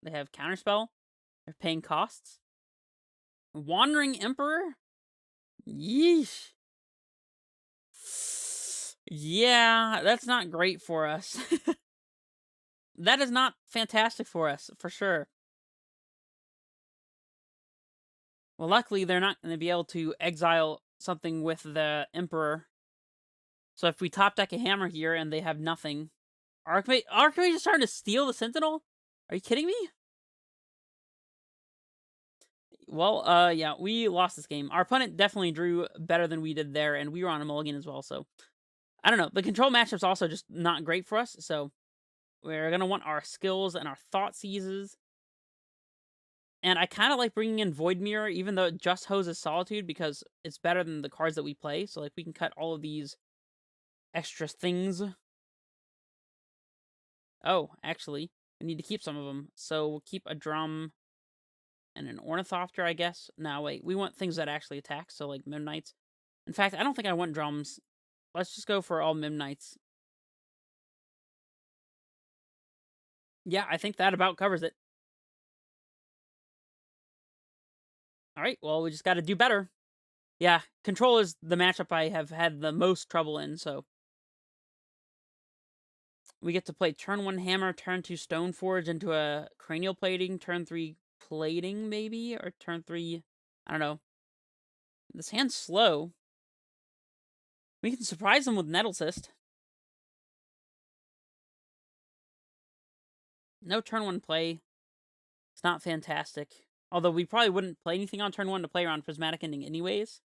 They have Counterspell. They're paying costs. Wandering Emperor? Yeesh. Yeah, that's not great for us. That is not fantastic for us, for sure. Well, luckily, they're not going to be able to exile something with the Emperor. So if we top deck a hammer here and they have nothing... Archmage is trying to steal the Sentinel? Are you kidding me? Well, yeah, we lost this game. Our opponent definitely drew better than we did there, and we were on a mulligan as well, so... I don't know. The control matchup's also just not great for us, so... We're going to want our skills and our Thoughtseizes. And I kind of like bringing in Void Mirror, even though it just hoses Solitude, because it's better than the cards that we play. So, like, we can cut all of these extra things. Oh, actually, we need to keep some of them. So, we'll keep a drum and an Ornithopter, I guess. No, wait, we want things that actually attack, so, like, Mimnites. In fact, I don't think I want drums. Let's just go for all Mimnites. Yeah, I think that about covers it. Alright, well, we just gotta do better. Yeah, control is the matchup I have had the most trouble in, so we get to play turn 1 hammer, turn 2 stone forge into a cranial plating, turn 3 plating maybe, or turn 3, I don't know. This hand's slow. We can surprise them with nettle cyst. No turn 1 play. It's not fantastic. Although we probably wouldn't play anything on turn 1 to play around prismatic ending anyways.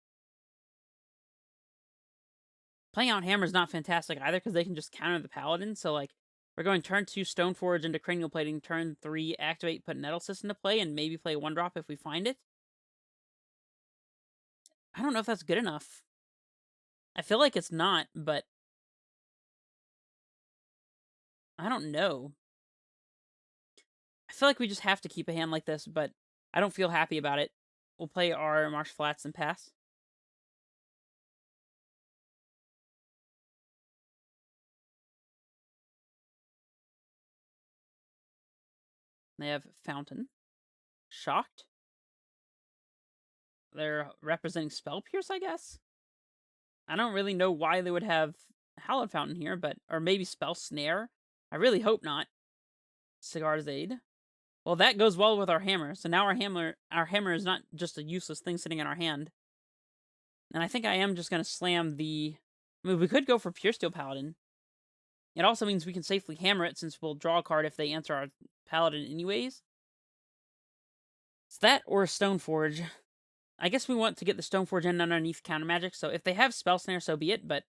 Playing out hammer is not fantastic either because they can just counter the paladin. So like we're going turn 2 Stoneforge into cranial plating, turn 3 activate, put nettle cyst into play, and maybe play 1-drop if we find it. I don't know if that's good enough. I feel like it's not, but I don't know. I feel like we just have to keep a hand like this, but I don't feel happy about it. We'll play our marsh flats and pass. They have Fountain. Shocked. They're representing Spell Pierce, I guess? I don't really know why they would have Hallowed Fountain here, but or maybe Spell Snare. I really hope not. Cigar's Aid. Well, that goes well with our hammer. So now our hammer is not just a useless thing sitting in our hand. And I think I am just going to slam the... I mean, we could go for Pure Steel Paladin. It also means we can safely hammer it since we'll draw a card if they answer our Paladin anyways. It's that or Stoneforge. I guess we want to get the Stoneforge in underneath counter magic, so if they have Spell Snare, so be it, but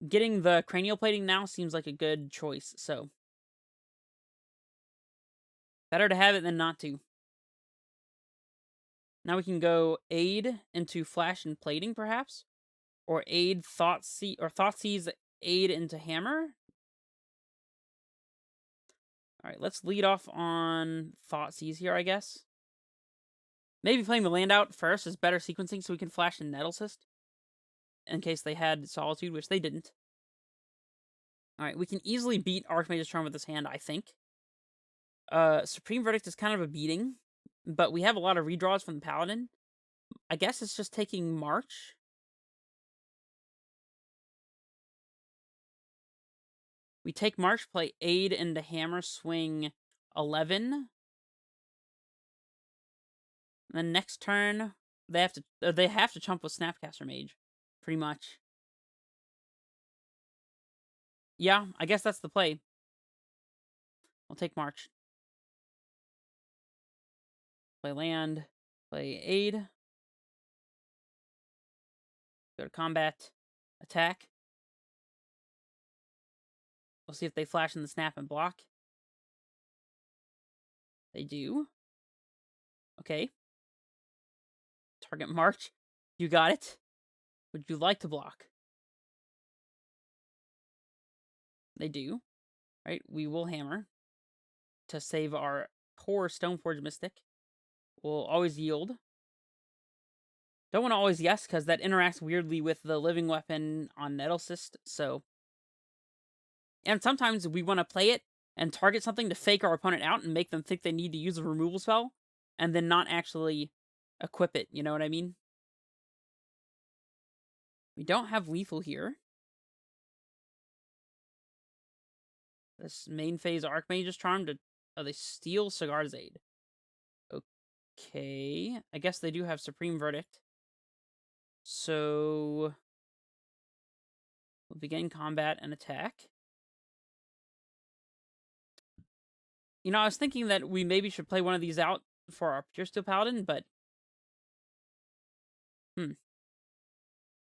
getting the cranial plating now seems like a good choice, so better to have it than not to. Now we can go Aid into Flash and Plating, perhaps? Or Aid Thoughtseize Aid into Hammer? Alright, let's lead off on Thoughtseize here, I guess. Maybe playing the land out first is better sequencing so we can flash in Nettle Cyst. In case they had Solitude, which they didn't. Alright, we can easily beat Archmage's Charm with this hand, I think. Supreme Verdict is kind of a beating, but we have a lot of redraws from the Paladin. I guess it's just taking March. We take March, play Aid into Hammer, swing 11. And then next turn, they have to chump with Snapcaster Mage, pretty much. Yeah, I guess that's the play. We'll take March. Play land, play Aid. Go to combat, attack. We'll see if they flash in the snap and block. They do. Okay. Target March. You got it. Would you like to block? They do. Right, we will hammer to save our poor Stoneforge Mystic. We'll always yield. Don't want to always yes, because that interacts weirdly with the living weapon on Nettle Cyst, so... And sometimes we want to play it and target something to fake our opponent out and make them think they need to use a removal spell, and then not actually equip it, you know what I mean? We don't have lethal here. This main phase Archmage's Charm to... Oh, they steal Cigar's Aid. Okay. I guess they do have Supreme Verdict. So... we'll begin combat and attack. You know, I was thinking that we maybe should play one of these out for our Pure Steel Paladin, but...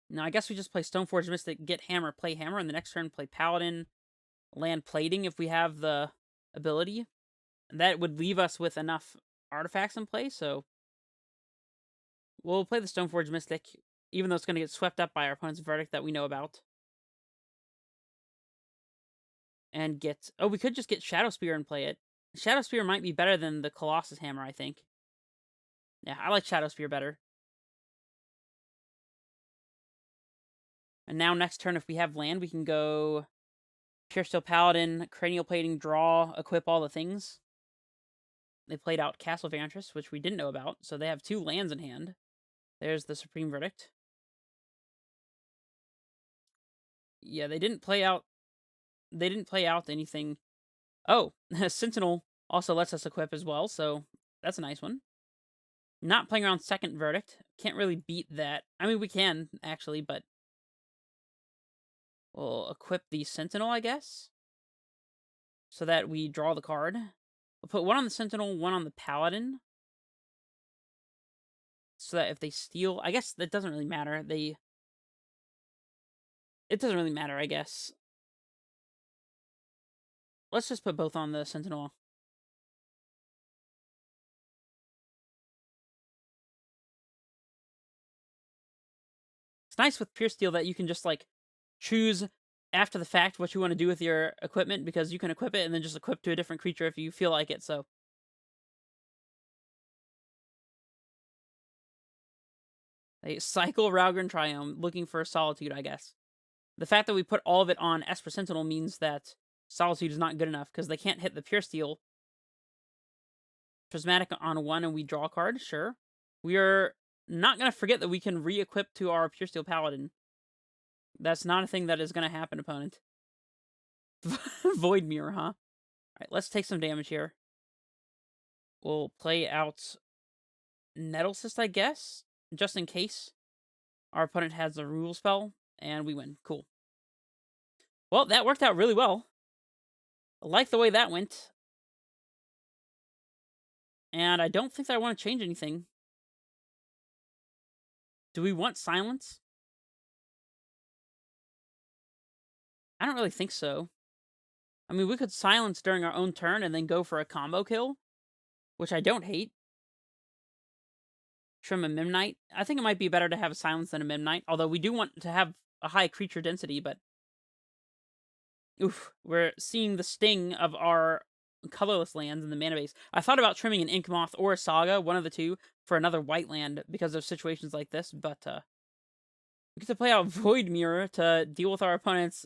No, I guess we just play Stoneforge Mystic, get Hammer, play Hammer, and the next turn play Paladin, land Plating if we have the ability. That would leave us with enough artifacts in play, so... we'll play the Stoneforge Mystic, even though it's going to get swept up by our opponent's Verdict that we know about. And get... oh, we could just get Shadow Spear and play it. Shadow Spear might be better than the Colossus Hammer, I think. Yeah, I like Shadow Spear better. And now next turn, if we have land, we can go Pure Steel Paladin, Cranial Plating, draw, equip all the things. They played out Castle Vantress, which we didn't know about, so they have 2 lands in hand. There's the Supreme Verdict. Yeah, they didn't play out anything. Oh, Sentinel also lets us equip as well, so that's a nice one. Not playing around second verdict. Can't really beat that. I mean, we can, actually, but we'll equip the Sentinel, I guess, so that we draw the card. We'll put one on the Sentinel, one on the Paladin, so that if they steal... I guess that doesn't really matter. It doesn't really matter, I guess. Let's just put both on the Sentinel. It's nice with Pure Steel that you can just, like, choose after the fact what you want to do with your equipment, because you can equip it and then just equip to a different creature if you feel like it, so... They cycle Ralgren Triome, looking for Solitude, I guess. The fact that we put all of it on Esper Sentinel means that Solitude is not good enough, because they can't hit the Pure Steel. Prismatic on 1 and we draw a card, sure. We are not going to forget that we can re-equip to our Pure Steel Paladin. That's not a thing that is going to happen, opponent. Void Mirror, huh? Alright, let's take some damage here. We'll play out Nettle Cyst, I guess, just in case our opponent has a rule spell, and we win. Cool. Well, that worked out really well. I like the way that went. And I don't think that I want to change anything. Do we want silence? I don't really think so. I mean, we could silence during our own turn and then go for a combo kill, which I don't hate. Trim a Memnite. I think it might be better to have a silence than a Memnite, although we do want to have a high creature density, but... Oof, we're seeing the sting of our colorless lands in the mana base. I thought about trimming an Inkmoth or a Saga, one of the two, for another white land because of situations like this, but we get to play out Void Mirror to deal with our opponent's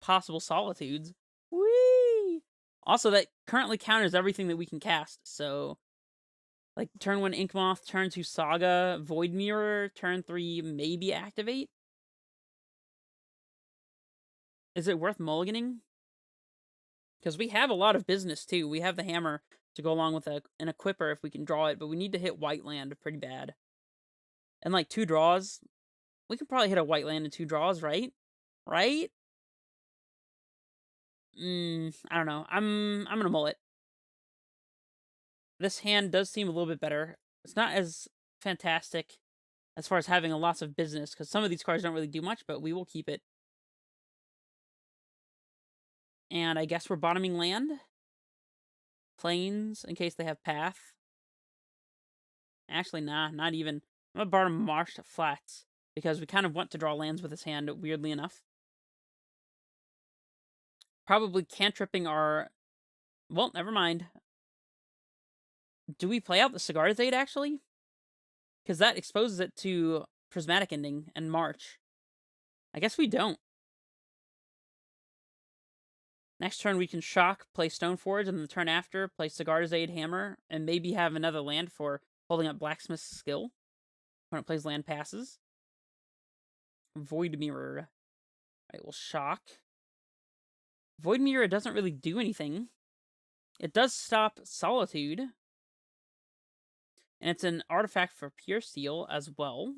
possible solitudes. Whee! Also, that currently counters everything that we can cast, so... Like, turn 1 Inkmoth, turn 2 Saga, Void Mirror, turn 3 maybe Activate? Is it worth mulliganing? Because we have a lot of business, too. We have the hammer to go along with an equipper if we can draw it, but we need to hit white land pretty bad. And, like, 2 draws... We can probably hit a white land in 2 draws, right? Right? I don't know. I'm gonna mull it. This hand does seem a little bit better. It's not as fantastic as far as having a lots of business, because some of these cards don't really do much, but we will keep it. And I guess we're bottoming land. Plains, in case they have path. Actually, nah, not even. I'm gonna bottom marsh to flats, because we kind of want to draw lands with this hand, weirdly enough. Probably cantripping our... Well, never mind. Do we play out the Cigar's Aid, actually? Because that exposes it to Prismatic Ending and March. I guess we don't. Next turn we can shock, play Stoneforge, and the turn after, play Cigar's Aid Hammer, and maybe have another land for holding up Blacksmith's Skill. When it plays land passes. Void Mirror. Alright, we'll shock. Void Mirror doesn't really do anything. It does stop Solitude. And it's an artifact for Pure Steel as well.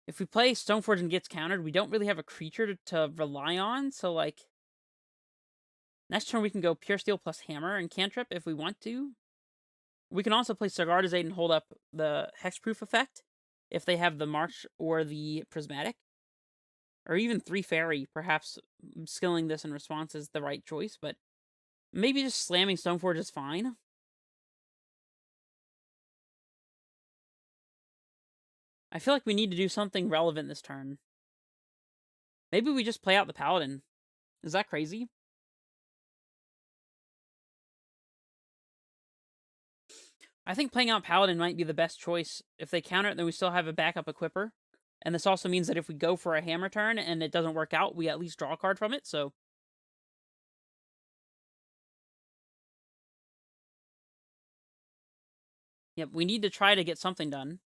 If we play Stoneforge and gets countered, we don't really have a creature to rely on, so, like... Next turn we can go Pure Steel plus Hammer and Cantrip if we want to. We can also play Cigar's Aid and hold up the Hexproof effect if they have the March or the Prismatic. Or even 3 Fairy, perhaps skilling this in response is the right choice, but maybe just slamming Stoneforge is fine. I feel like we need to do something relevant this turn. Maybe we just play out the Paladin. Is that crazy? I think playing out Paladin might be the best choice. If they counter it, then we still have a backup equipper. And this also means that if we go for a hammer turn and it doesn't work out, we at least draw a card from it, so... Yep, we need to try to get something done.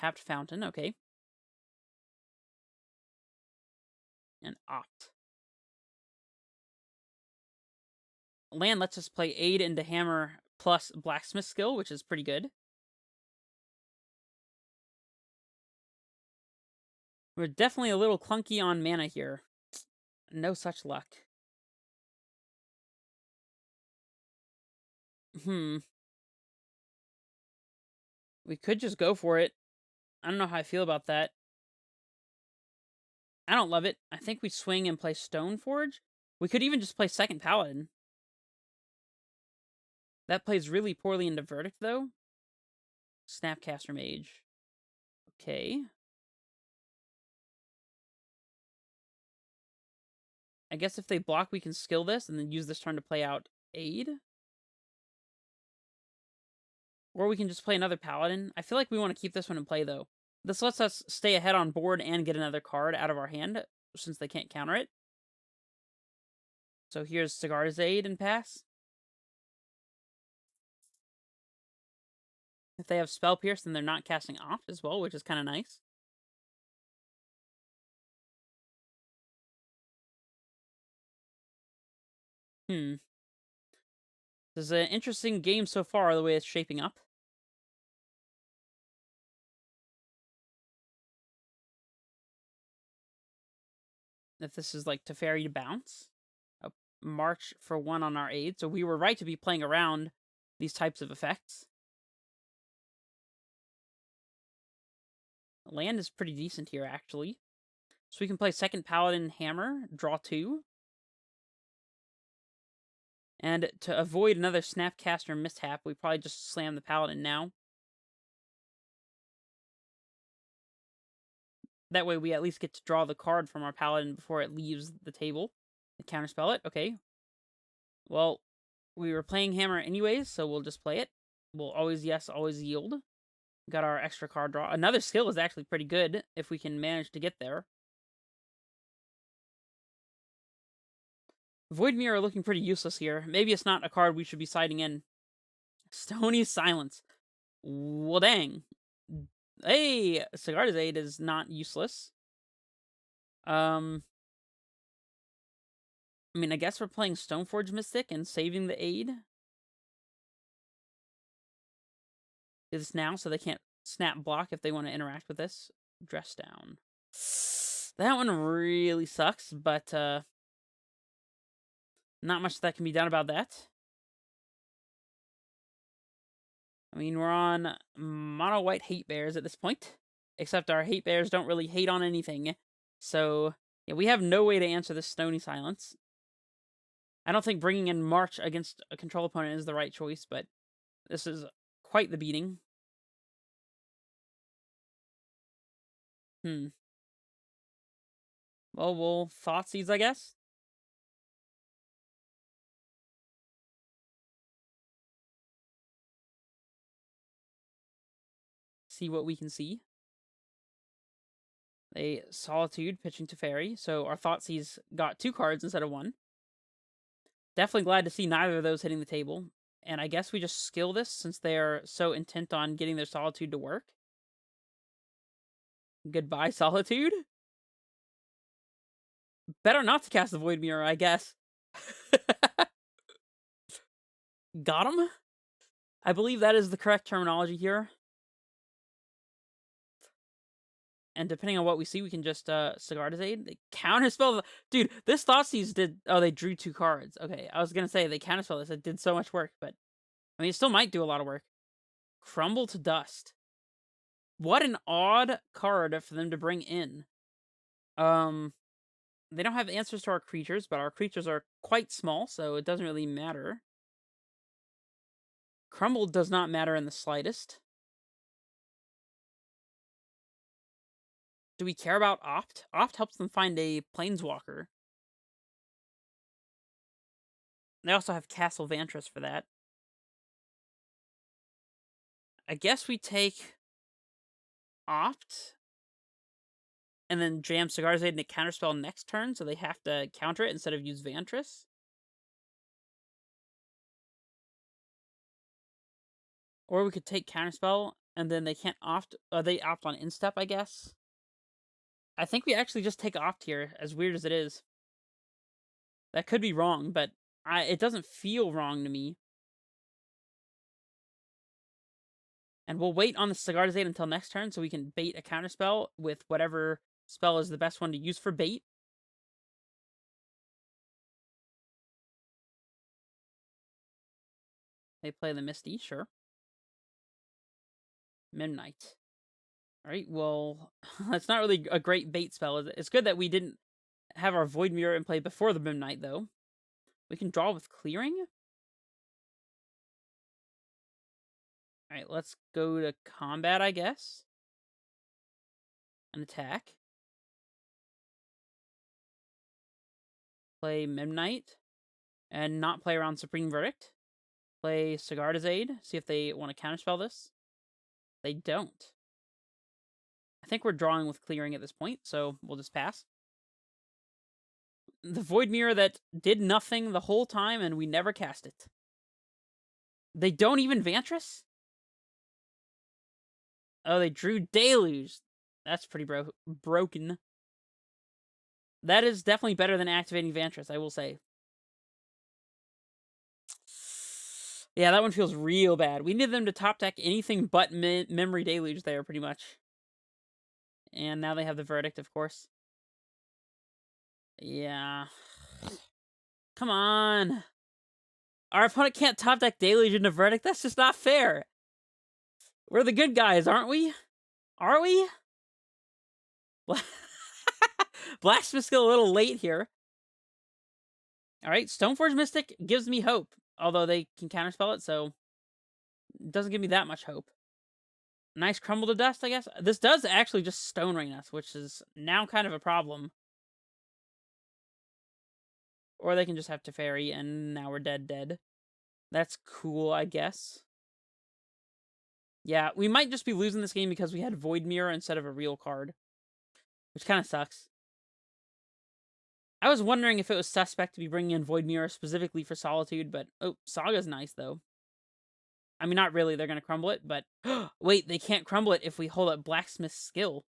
tapped Fountain, okay. And Opt. Land lets us play Aid into Hammer plus Blacksmith skill, which is pretty good. We're definitely a little clunky on mana here. No such luck. We could just go for it. I don't know how I feel about that. I don't love it. I think we swing and play Stoneforge. We could even just play second Paladin. That plays really poorly into Verdict, though. Snapcaster Mage. Okay. I guess if they block, we can skill this and then use this turn to play out Aid. Or we can just play another Paladin. I feel like we want to keep this one in play, though. This lets us stay ahead on board and get another card out of our hand, since they can't counter it. So here's Sigarda's Aid and pass. If they have Spell Pierce, then they're not casting Opt as well, which is kind of nice. This is an interesting game so far, the way it's shaping up. If this is like Teferi to bounce. A March for 1 on our Aid. So we were right to be playing around these types of effects. Land is pretty decent here, actually. So we can play second Paladin Hammer, draw 2. And to avoid another Snapcaster mishap, we probably just slam the Paladin now. That way we at least get to draw the card from our Paladin before it leaves the table. And counterspell it, okay. Well, we were playing Hammer anyways, so we'll just play it. We'll always yes, always yield. Got our extra card draw. Another skill is actually pretty good if we can manage to get there. Void Mirror looking pretty useless here. Maybe it's not a card we should be siding in. Stony Silence. Well, dang. Hey, Sigarda's Aid is not useless. I mean, I guess we're playing Stoneforge Mystic and saving the Aid. Do this now so they can't snap block if they want to interact with this. Dress down. That one really sucks, but not much that can be done about that. I mean, we're on mono white hate bears at this point. Except our hate bears don't really hate on anything. So, yeah, we have no way to answer this Stony Silence. I don't think bringing in March against a control opponent is the right choice, but this is quite the beating. Well, we'll Thoughtseize, I guess. See what we can see. They Solitude, pitching Teferi, so our Thoughtseize got 2 cards instead of 1. Definitely glad to see neither of those hitting the table. And I guess we just skill this since they are so intent on getting their Solitude to work. Goodbye, Solitude. Better not to cast the Void Mirror, I guess. Got him? I believe that is the correct terminology here. And depending on what we see, we can just Sigarda's Aid. They counterspell. Dude, this Thoughtseize did. Oh, they drew 2 cards. Okay, I was gonna say they counterspell this. It did so much work, but I mean, it still might do a lot of work. Crumble to Dust. What an odd card for them to bring in. They don't have answers to our creatures, but our creatures are quite small, so it doesn't really matter. Crumble does not matter in the slightest. Do we care about Opt? Opt helps them find a Planeswalker. They also have Castle Vantress for that. I guess we take Opt and then jam Sigarda's Aid into counterspell next turn, so they have to counter it instead of use Vantress. Or we could take counterspell and then they can't opt. They opt on instep, I guess. I think we actually just take opt here, as weird as it is. That could be wrong, but it doesn't feel wrong to me. And we'll wait on the Cigar Zade until next turn so we can bait a counterspell with whatever spell is the best one to use for bait. They play the Misty, sure. Midnight. Alright, well, that's not really a great bait spell, is it? It's good that we didn't have our Void Mirror in play before the Midnight, though. We can draw with Clearing? Alright, let's go to combat, I guess. And attack. Play Midnight. And not play around Supreme Verdict. Play Cigar Zade. See if they want to counterspell this. They don't. I think we're drawing with Clearing at this point, so we'll just pass. The Void Mirror that did nothing the whole time, and we never cast it. They don't even Vantress? Oh, they drew Deluge. That's pretty broken. That is definitely better than activating Vantress, I will say. Yeah, that one feels real bad. We need them to top deck anything but Memory Deluge there, pretty much. And now they have the Verdict, of course. Yeah. Come on. Our opponent can't top deck Deluge into Verdict? That's just not fair. We're the good guys, aren't we? Are we? Blacksmith skill a little late here. Alright, Stoneforge Mystic gives me hope. Although they can counterspell it, so it doesn't give me that much hope. Nice Crumble to Dust, I guess. This does actually just Stone Rain us, which is now kind of a problem. Or they can just have Teferi, and now we're dead. That's cool, I guess. Yeah, we might just be losing this game because we had Void Mirror instead of a real card. Which kind of sucks. I was wondering if it was suspect to be bringing in Void Mirror specifically for Solitude, but... Oh, Saga's nice, though. I mean, not really, they're gonna crumble it, but... Wait, they can't crumble it if we hold up Blacksmith's skill.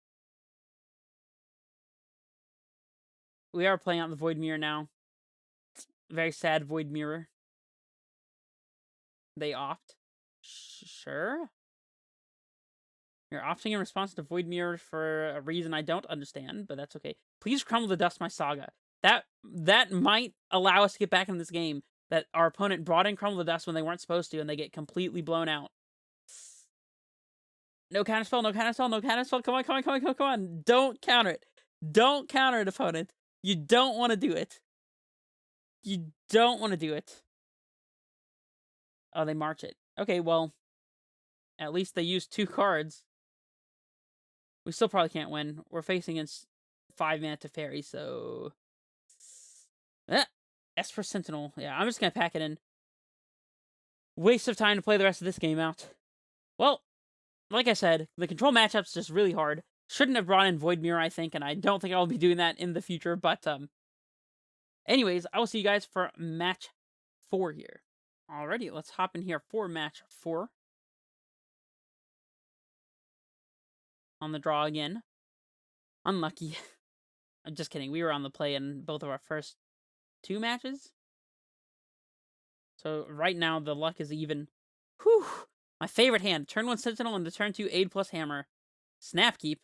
We are playing out the Void Mirror now. Very sad Void Mirror. They opt. Sure. You're opting in response to Void Mirror for a reason I don't understand, but that's okay. Please crumble to dust my Saga. That might allow us to get back in this game. That our opponent brought in Crumble to Dust when they weren't supposed to, and they get completely blown out. No counterspell, no counterspell, no counterspell. Come on. Don't counter it. Don't counter it, opponent. You don't want to do it. You don't want to do it. Oh, they march it. Okay, well, at least they used 2 cards. We still probably can't win. We're facing against 5-mana Teferi, so... Esper Sentinel. Yeah, I'm just going to pack it in. Waste of time to play the rest of this game out. Well, like I said, the control matchup's just really hard. Shouldn't have brought in Void Mirror, I think, and I don't think I'll be doing that in the future, but, anyways, I will see you guys for match 4 here. Alrighty, let's hop in here for match 4. On the draw again. Unlucky. I'm just kidding. We were on the play in both of our first 2 matches. So right now the luck is even. Whew! My favorite hand. Turn 1 Sentinel and the turn 2 Aid plus Hammer. Snapkeep.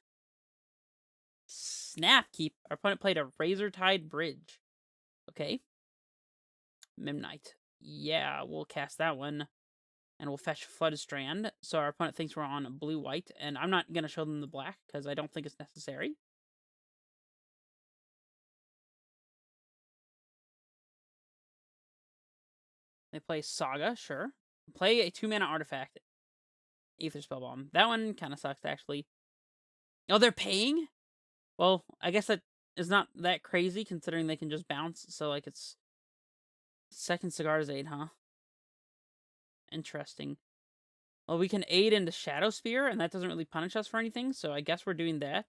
Snapkeep. Our opponent played a Razortide Bridge. Okay. Midnight. Yeah, we'll cast that one. And we'll fetch Flood Strand. So our opponent thinks we're on blue-white. And I'm not going to show them the black because I don't think it's necessary. They play Saga, sure. Play a 2-mana artifact. Aether Spellbomb. That one kind of sucks, actually. Oh, they're paying? Well, I guess that is not that crazy, considering they can just bounce. So, like, it's... Second Cigar's Aid, huh? Interesting. Well, we can aid into Shadow Spear, and that doesn't really punish us for anything, so I guess we're doing that.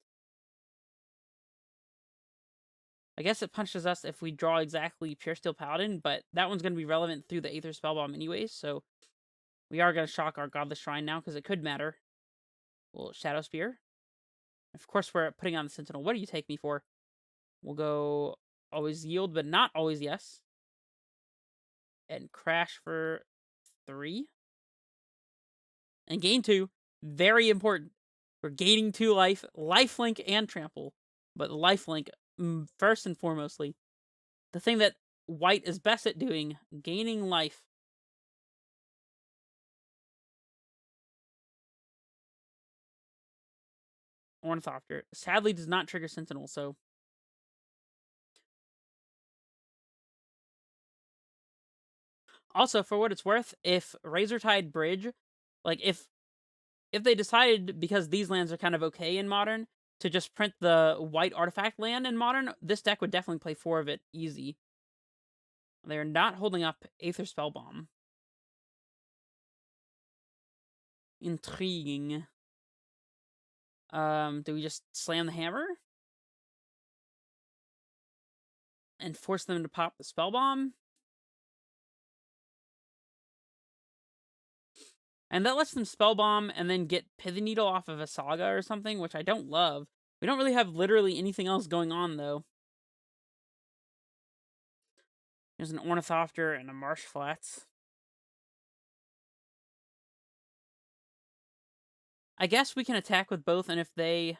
I guess it punishes us if we draw exactly Pure Steel Paladin, but that one's going to be relevant through the Aether Spellbomb anyways, so we are going to shock our Godless Shrine now, because it could matter. We'll Shadow Spear. Of course, we're putting on the Sentinel. What do you take me for? We'll go always yield, but not always yes. And crash for 3. And gain 2. Very important. We're gaining 2 life. Lifelink and trample. But lifelink, first and foremostly. The thing that white is best at doing, gaining life. Ornithopter. Sadly does not trigger Sentinel, so... Also, for what it's worth, if Razortide Bridge, like, if they decided, because these lands are kind of okay in Modern, to just print the white artifact land in Modern, this deck would definitely play 4 of it easy. They're not holding up Aether Spellbomb. Intriguing. Do we just slam the hammer? And force them to pop the Spellbomb? And that lets them Spellbomb and then get Pithing Needle off of a Saga or something, which I don't love. We don't really have literally anything else going on, though. There's an Ornithopter and a Marsh Flats. I guess we can attack with both, and if they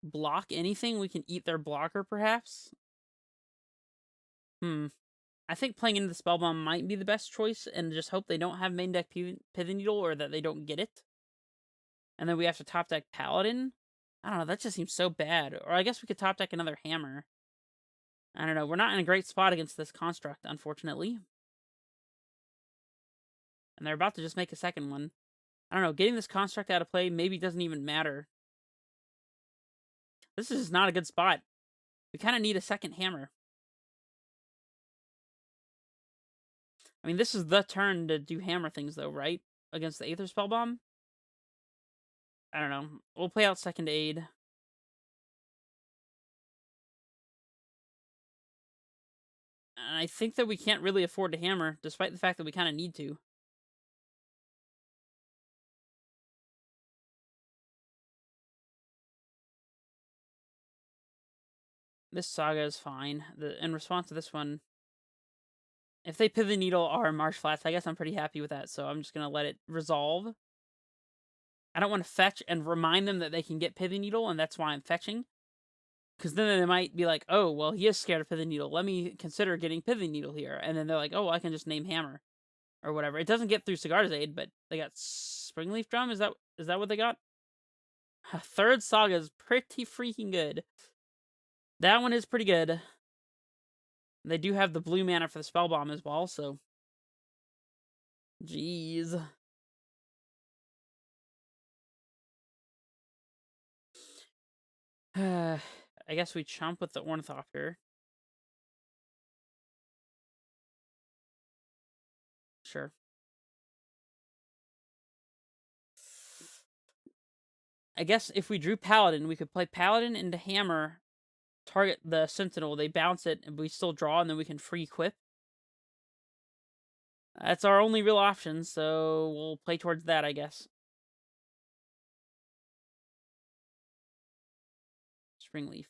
block anything, we can eat their blocker, perhaps? I think playing into the Spellbomb might be the best choice, and just hope they don't have main deck Pithing Needle, or that they don't get it. And then we have to top deck Paladin? I don't know, that just seems so bad. Or I guess we could top deck another Hammer. I don't know, we're not in a great spot against this construct, unfortunately. And they're about to just make a second one. I don't know, getting this construct out of play maybe doesn't even matter. This is not a good spot. We kind of need a second Hammer. I mean, this is the turn to do hammer things, though, right? Against the Aether Spellbomb? I don't know. We'll play out second aid. And I think that we can't really afford to hammer, despite the fact that we kind of need to. This Saga is fine. In response to this one, if they Pithing Needle or Marsh Flats, I guess I'm pretty happy with that, so I'm just going to let it resolve. I don't want to fetch and remind them that they can get Pithing Needle, and that's why I'm fetching. Because then they might be like, oh, well, he is scared of Pithing Needle. Let me consider getting Pithing Needle here. And then they're like, oh, well, I can just name Hammer. Or whatever. It doesn't get through Cigar's Aid, but they got Springleaf Drum? Is that what they got? Third Saga is pretty freaking good. That one is pretty good. They do have the blue mana for the Spellbomb as well, so... Jeez. I guess we chomp with the Ornithopter. Sure. I guess if we drew Paladin, we could play Paladin into Hammer, target the Sentinel, they bounce it, and we still draw, and then we can free equip. That's our only real option, so we'll play towards that, I guess. Springleaf.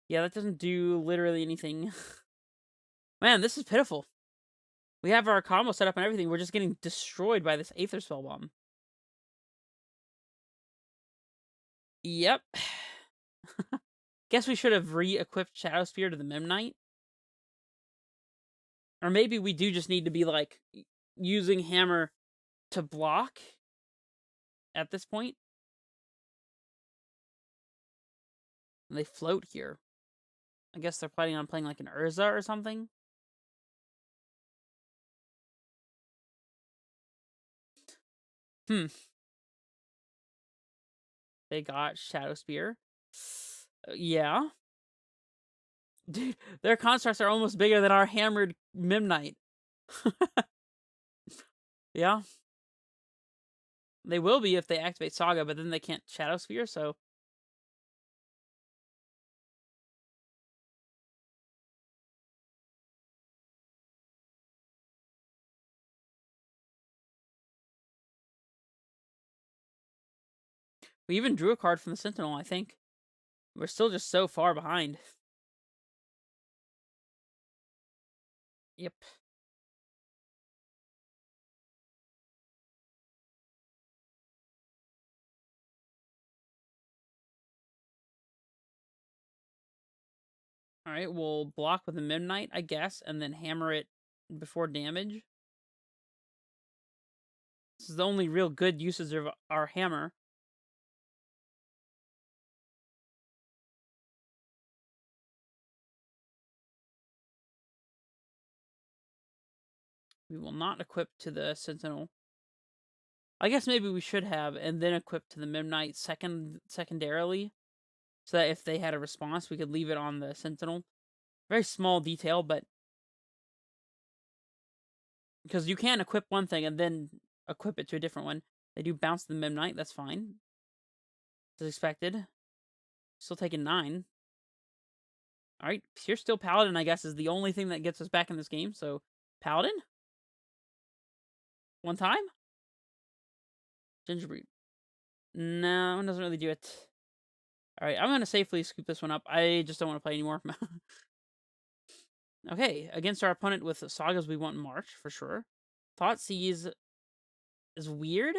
Yeah, that doesn't do literally anything. Man, this is pitiful. We have our combo set up and everything. We're just getting destroyed by this Aether Spellbomb. Yep. Guess we should have re-equipped Shadow Spear to the Memnite. Or maybe we do just need to be, like, using Hammer to block at this point. And they float here. I guess they're planning on playing, like, an Urza or something. They got Shadow Spear. Yeah. Dude, their constructs are almost bigger than our hammered Memnite. Yeah. They will be if they activate Saga, but then they can't Shadow Sphere, so... We even drew a card from the Sentinel, I think. We're still just so far behind. Yep. Alright, we'll block with a Midnight, I guess, and then hammer it before damage. This is the only real good usage of our hammer. We will not equip to the Sentinel. I guess maybe we should have, and then equip to the Midnight secondarily, so that if they had a response, we could leave it on the Sentinel. Very small detail, but because you can equip one thing and then equip it to a different one. They do bounce the Midnight, that's fine. As expected. Still taking 9. Alright, Pure Steel Paladin, I guess, is the only thing that gets us back in this game, so Paladin? One time? Gingerbread. No, it doesn't really do it. Alright, I'm going to safely scoop this one up. I just don't want to play anymore. Okay, against our opponent with Sagas, we want March, for sure. Thoughtseize is weird.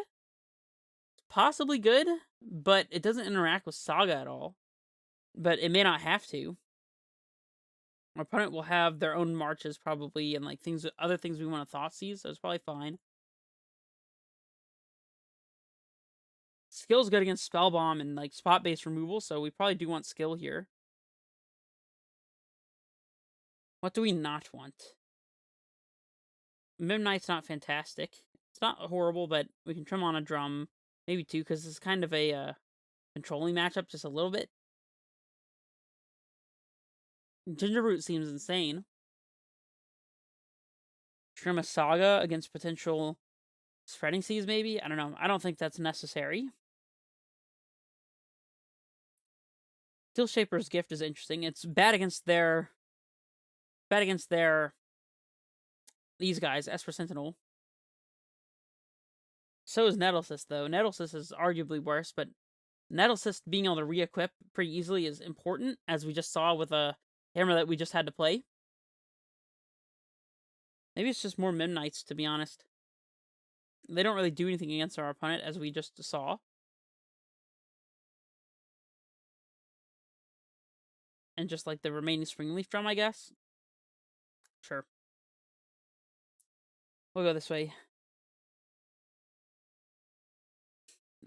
Possibly good, but it doesn't interact with Saga at all. But it may not have to. Our opponent will have their own marches, probably, and like other things we want to Thoughtseize, so it's probably fine. Skill's good against Spell Bomb and like spot-based removal, so we probably do want skill here. What do we not want? Midnight's not fantastic. It's not horrible, but we can trim on a drum. Maybe 2, because it's kind of a controlling matchup, just a little bit. Gingerroot seems insane. Trim a Saga against potential Spreading Seas, maybe? I don't know. I don't think that's necessary. Steel Shaper's Gift is interesting. It's bad against their... these guys, Esper Sentinel. So is Nettlecyst, though. Nettlecyst is arguably worse, but Nettlecyst being able to re-equip pretty easily is important, as we just saw with a hammer that we just had to play. Maybe it's just more Midnights, to be honest. They don't really do anything against our opponent, as we just saw. And just like the remaining Springleaf Drum, I guess. Sure. We'll go this way.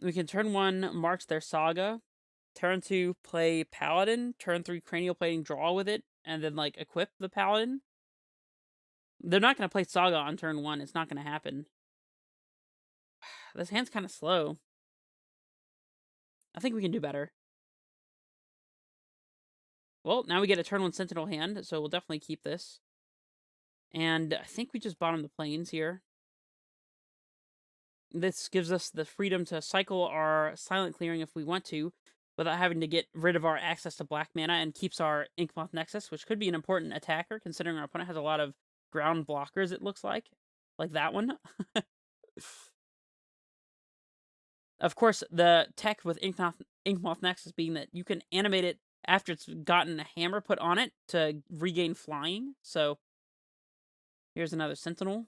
We can turn 1, march their Saga. Turn 2, play Paladin. Turn 3, Cranial Plating, draw with it. And then, like, equip the Paladin. They're not going to play Saga on turn 1. It's not going to happen. This hand's kind of slow. I think we can do better. Well, now we get a turn 1 Sentinel hand, so we'll definitely keep this. And I think we just bottom the plains here. This gives us the freedom to cycle our Silent Clearing if we want to, without having to get rid of our access to black mana, and keeps our Inkmoth Nexus, which could be an important attacker, considering our opponent has a lot of ground blockers, it looks like. Like that one. Of course, the tech with Inkmoth Nexus being that you can animate it after it's gotten a hammer put on it to regain flying. So, here's another Sentinel.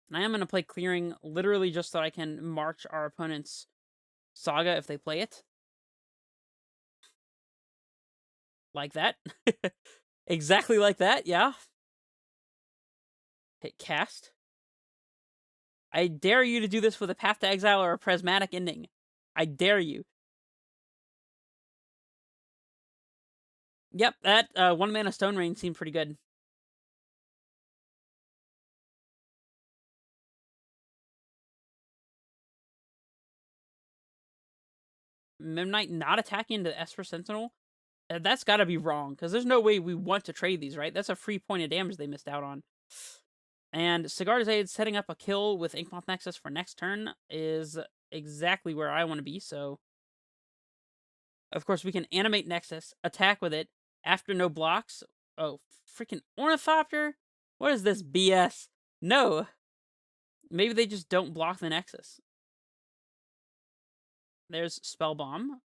And I am going to play Clearing literally just so I can march our opponent's Saga if they play it. Like that. Exactly like that, yeah. Hit cast. I dare you to do this with a Path to Exile or a Prismatic Ending. I dare you. Yep, that 1-mana Stone Rain seemed pretty good. Midnight not attacking into the Esper Sentinel? That's gotta be wrong, because there's no way we want to trade these, right? That's a free point of damage they missed out on. And Sigarda's Aid setting up a kill with Inkmoth Nexus for next turn is exactly where I want to be, so... Of course, we can animate Nexus, attack with it, after no blocks. Oh, freaking Ornithopter? What is this BS? No! Maybe they just don't block the Nexus. There's Spell Bomb.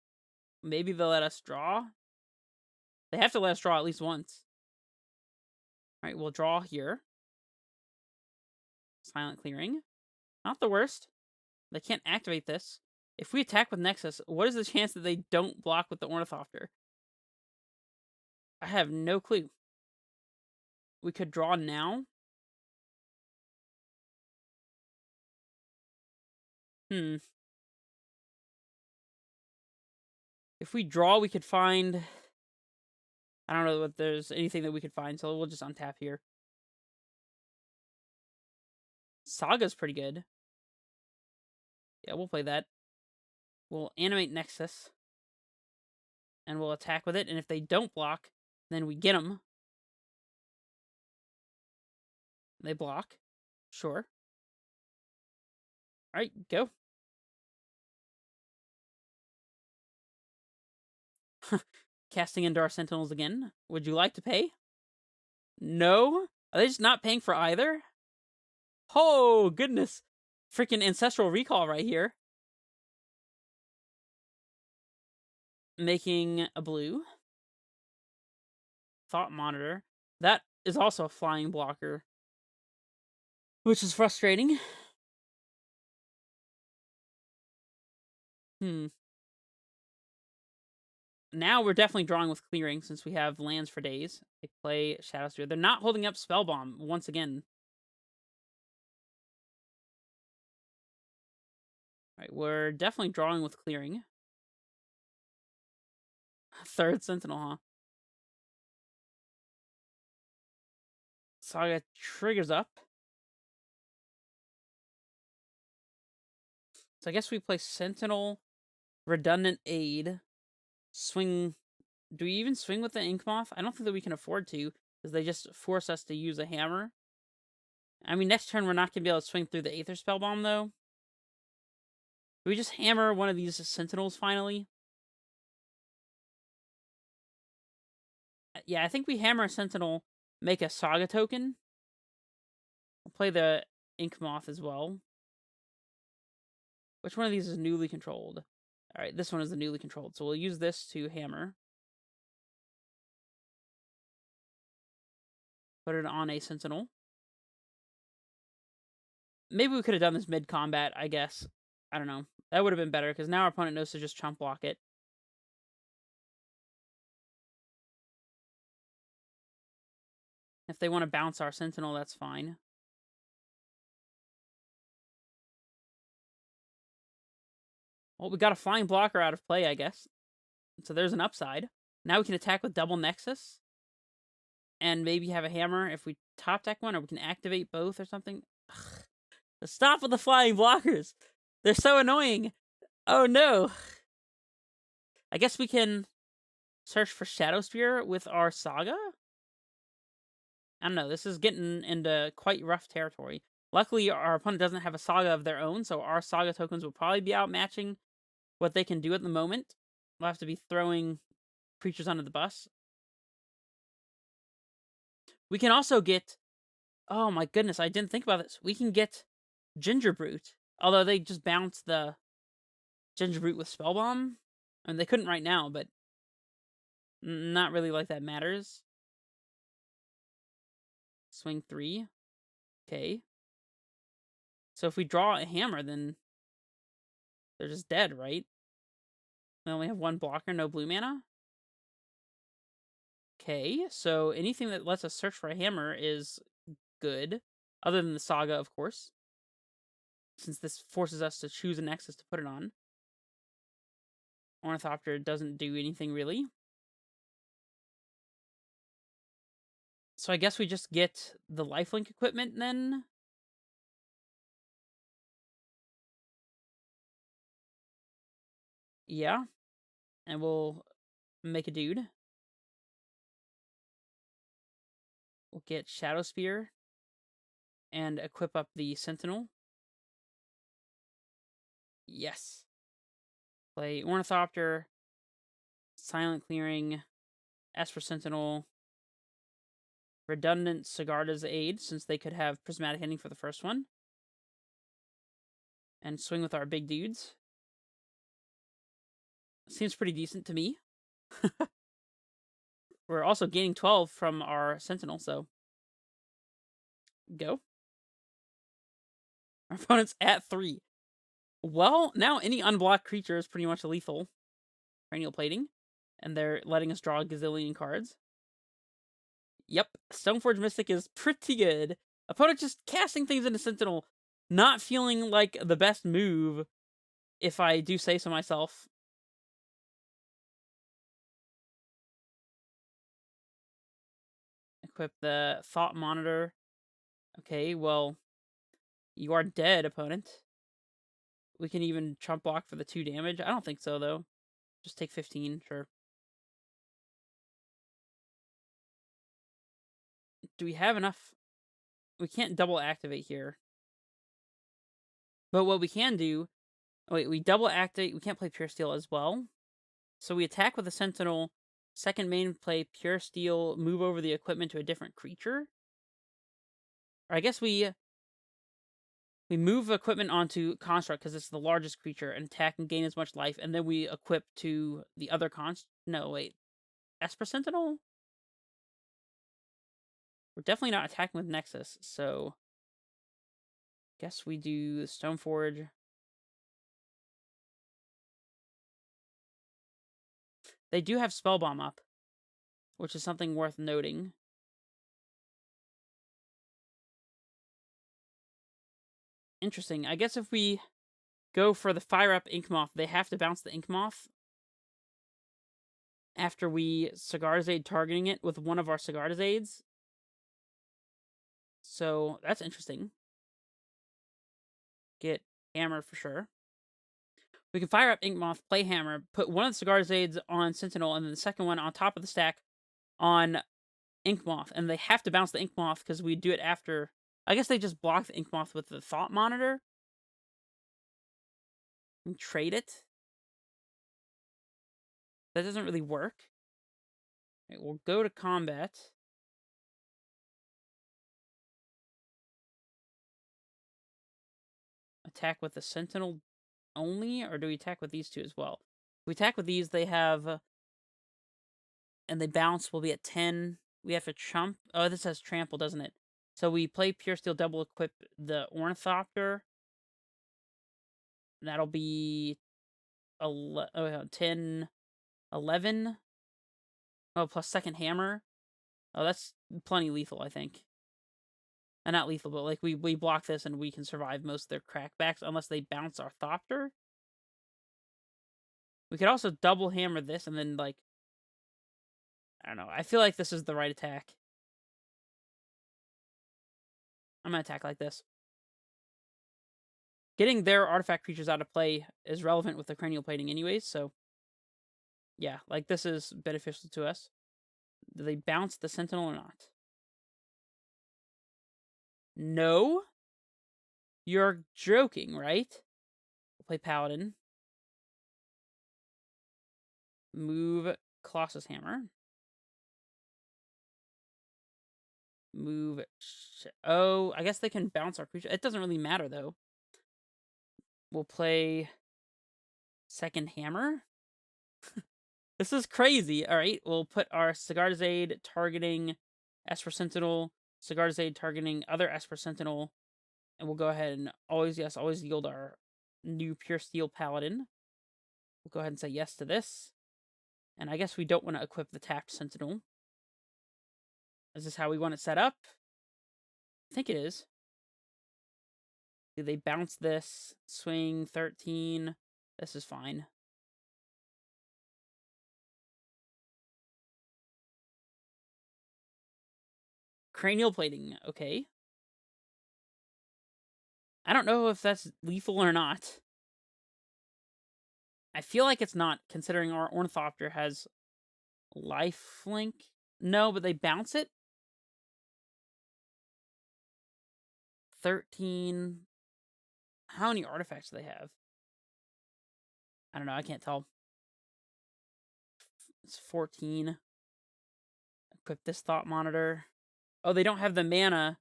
Maybe they'll let us draw. They have to let us draw at least once. Alright, we'll draw here. Silent Clearing. Not the worst. They can't activate this. If we attack with Nexus, what is the chance that they don't block with the Ornithopter? I have no clue. We could draw now. If we draw, we could find... I don't know if there's anything that we could find, so we'll just untap here. Saga's pretty good. Yeah, we'll play that. We'll animate Nexus. And we'll attack with it, and if they don't block, then we get them. They block. Sure. Alright, go. Casting Endar Sentinels again. Would you like to pay? No? Are they just not paying for either? Oh, goodness. Freaking Ancestral Recall right here. Making a blue. Thought Monitor. That is also a flying blocker. Which is frustrating. Now we're definitely drawing with clearing since we have lands for days. They play Shadow Spear. They're not holding up Spell Bomb once again. Alright, we're definitely drawing with clearing. Third Sentinel, huh? Saga triggers up. So I guess we play Sentinel, Redundant Aid, swing... Do we even swing with the Inkmoth? I don't think that we can afford to, because they just force us to use a hammer. I mean, next turn we're not going to be able to swing through the Aether Spellbomb, though. Do we just hammer one of these Sentinels, finally? Yeah, I think we hammer a Sentinel, make a Saga token. We'll play the Inkmoth as well. Which one of these is newly controlled? Alright, this one is the newly controlled, so we'll use this to hammer. Put it on a Sentinel. Maybe we could have done this mid-combat, I guess. I don't know. That would have been better, because now our opponent knows to just chump block it. If they want to bounce our Sentinel, that's fine. Well, we got a flying blocker out of play, I guess. So there's an upside. Now we can attack with double Nexus. And maybe have a hammer if we top deck one, or we can activate both or something. Ugh. Stop with the flying blockers! They're so annoying! Oh no! I guess we can search for Shadow Spear with our Saga? I don't know, this is getting into quite rough territory. Luckily, our opponent doesn't have a Saga of their own, so our Saga tokens will probably be outmatching what they can do at the moment. We'll have to be throwing creatures under the bus. We can also get... Oh my goodness, I didn't think about this. We can get Ginger Brute. Although they just bounce the Ginger Brute with Spellbomb. I mean, they couldn't right now, but... Not really like that matters. Swing 3. Okay. So if we draw a hammer, then... They're just dead, right? They only have one blocker, no blue mana? Okay, so anything that lets us search for a hammer is good. Other than the Saga, of course. Since this forces us to choose a Nexus to put it on. Ornithopter doesn't do anything, really. So I guess we just get the lifelink equipment, then? Yeah. And we'll make a dude. We'll get Shadow Spear. And equip up the Sentinel. Yes. Play Ornithopter. Silent Clearing. Esper Sentinel. Redundant Sigarda's Aid, since they could have Prismatic Ending for the first one. And swing with our big dudes. Seems pretty decent to me. We're also gaining 12 from our Sentinel, so go. Our opponent's at 3. Well, now any unblocked creature is pretty much lethal. Cranial Plating. And they're letting us draw a gazillion cards. Yep, Stoneforge Mystic is pretty good. Opponent just casting things into Sentinel, not feeling like the best move, if I do say so myself. Equip the Thought Monitor. Okay, well, you are dead, opponent. We can even trump block for the 2 damage. I don't think so, though. Just take 15, sure. Do we have enough? We can't double activate here. But what we can do... Oh, wait, we double activate. We can't play Pure Steel as well. So we attack with a Sentinel. Second main, play Pure Steel, move over the equipment to a different creature. Or I guess we move equipment onto Construct because it's the largest creature and attack and gain as much life, and then we equip to the other No, wait. Esper Sentinel? We're definitely not attacking with Nexus, so... Guess we do Stoneforge. They do have Spellbomb up, which is something worth noting. Interesting. I guess if we go for the Fire Up Inkmoth, they have to bounce the Inkmoth after we Sigard's targeting it with one of our Sigard's. So that's interesting. Get Hammer for sure. We can fire up Inkmoth, play Hammer, put one of the Sigard's on Sentinel, and then the second one on top of the stack on Inkmoth. And they have to bounce the Inkmoth because we do it after... I guess they just block the Inkmoth with the Thought Monitor. And trade it. That doesn't really work. Right, we'll go to combat. Attack with the Sentinel only, or do we attack with these two as well? If we attack with these, they have... and they bounce, we'll be at 10. We have to chump. Oh, this has trample, doesn't it? So we play Pure Steel, double equip the Ornithopter. That'll be 10, 11. Oh, plus second hammer. Oh, that's plenty lethal, I think. Not lethal, but like we block this and we can survive most of their crackbacks unless they bounce our Thopter. We could also double hammer this and then, like... I don't know. I feel like this is the right attack. I'm gonna attack like this. Getting their artifact creatures out of play is relevant with the cranial plating anyways, so... yeah, like this is beneficial to us. Do they bounce the Sentinel or not? No? You're joking, right? We'll play Paladin. Move Colossus Hammer. Move... oh, I guess they can bounce our creature. It doesn't really matter, though. We'll play... second Hammer. This is crazy. Alright, we'll put our Sigard's targeting Esper Sentinel, Sigard's targeting other Esper Sentinel, and we'll go ahead and always yield our new Pure Steel Paladin. We'll go ahead and say yes to this. And I guess we don't want to equip the tapped Sentinel. Is this how we want it set up? I think it is. Do they bounce this? Swing 13. This is fine. Cranial plating, okay. I don't know if that's lethal or not. I feel like it's not, considering our Ornithopter has lifelink. No, but they bounce it. 13. How many artifacts do they have? I don't know, I can't tell. It's 14. Equip this Thought Monitor. Oh, they don't have the mana.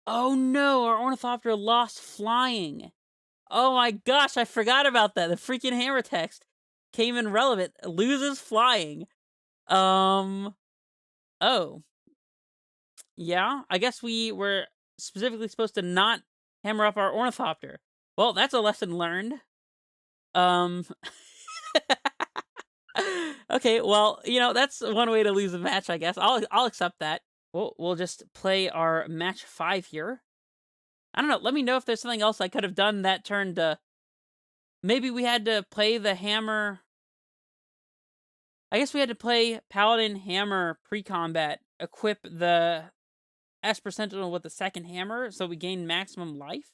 Oh no, our Ornithopter lost flying. Oh my gosh, I forgot about that. The freaking hammer text came in relevant. Loses flying. Oh. Yeah, I guess we were specifically supposed to not hammer up our ornithopter. Well, that's a lesson learned. Um Okay, well, that's one way to lose a match, I guess. I'll accept that. We'll just play our match 5 here. I don't know, let me know if there's something else I could have done that turn to maybe we had to play the hammer. I guess we had to play Paladin Hammer pre-combat, equip the Esper Sentinel with the second hammer so we gain maximum life,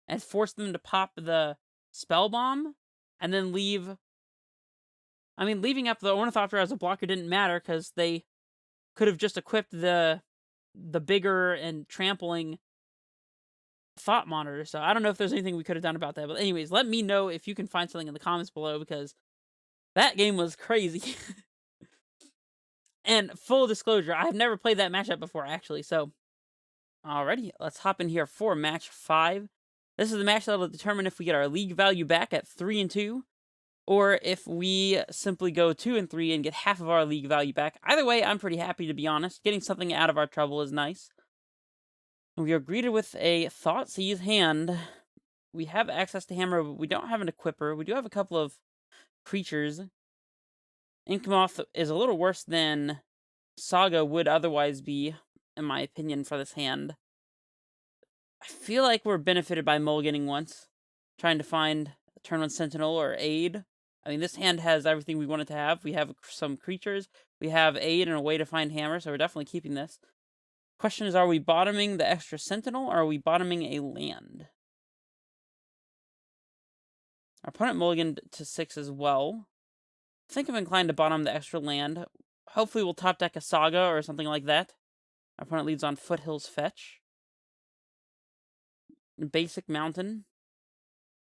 and force them to pop the spell bomb, and then leave. I mean, leaving up the Ornithopter as a blocker didn't matter because they could have just equipped the bigger and trampling Thought Monitor. So I don't know if there's anything we could have done about that. But anyways, let me know if you can find something in the comments below because that game was crazy. And full disclosure, I have never played that matchup before actually. So alrighty, let's hop in here for match 5. This is the match that will determine if we get our league value back at 3-2, or if we simply go 2-3 and get half of our league value back. Either way, I'm pretty happy, to be honest. Getting something out of our trouble is nice. We are greeted with a Thoughtseize hand. We have access to hammer, but we don't have an equipper. We do have a couple of creatures. Inkmoth is a little worse than Saga would otherwise be, in my opinion, for this hand. I feel like we're benefited by mulliganing once, trying to find a turn 1 Sentinel or Aid. I mean, this hand has everything we wanted to have. We have some creatures, we have Aid and a way to find hammer, so we're definitely keeping this. Question is, are we bottoming the extra Sentinel, or are we bottoming a land? Our opponent mulliganed to 6 as well. I think I'm inclined to bottom the extra land. Hopefully we'll top deck a Saga or something like that. Our opponent leads on Foothills Fetch, Basic Mountain,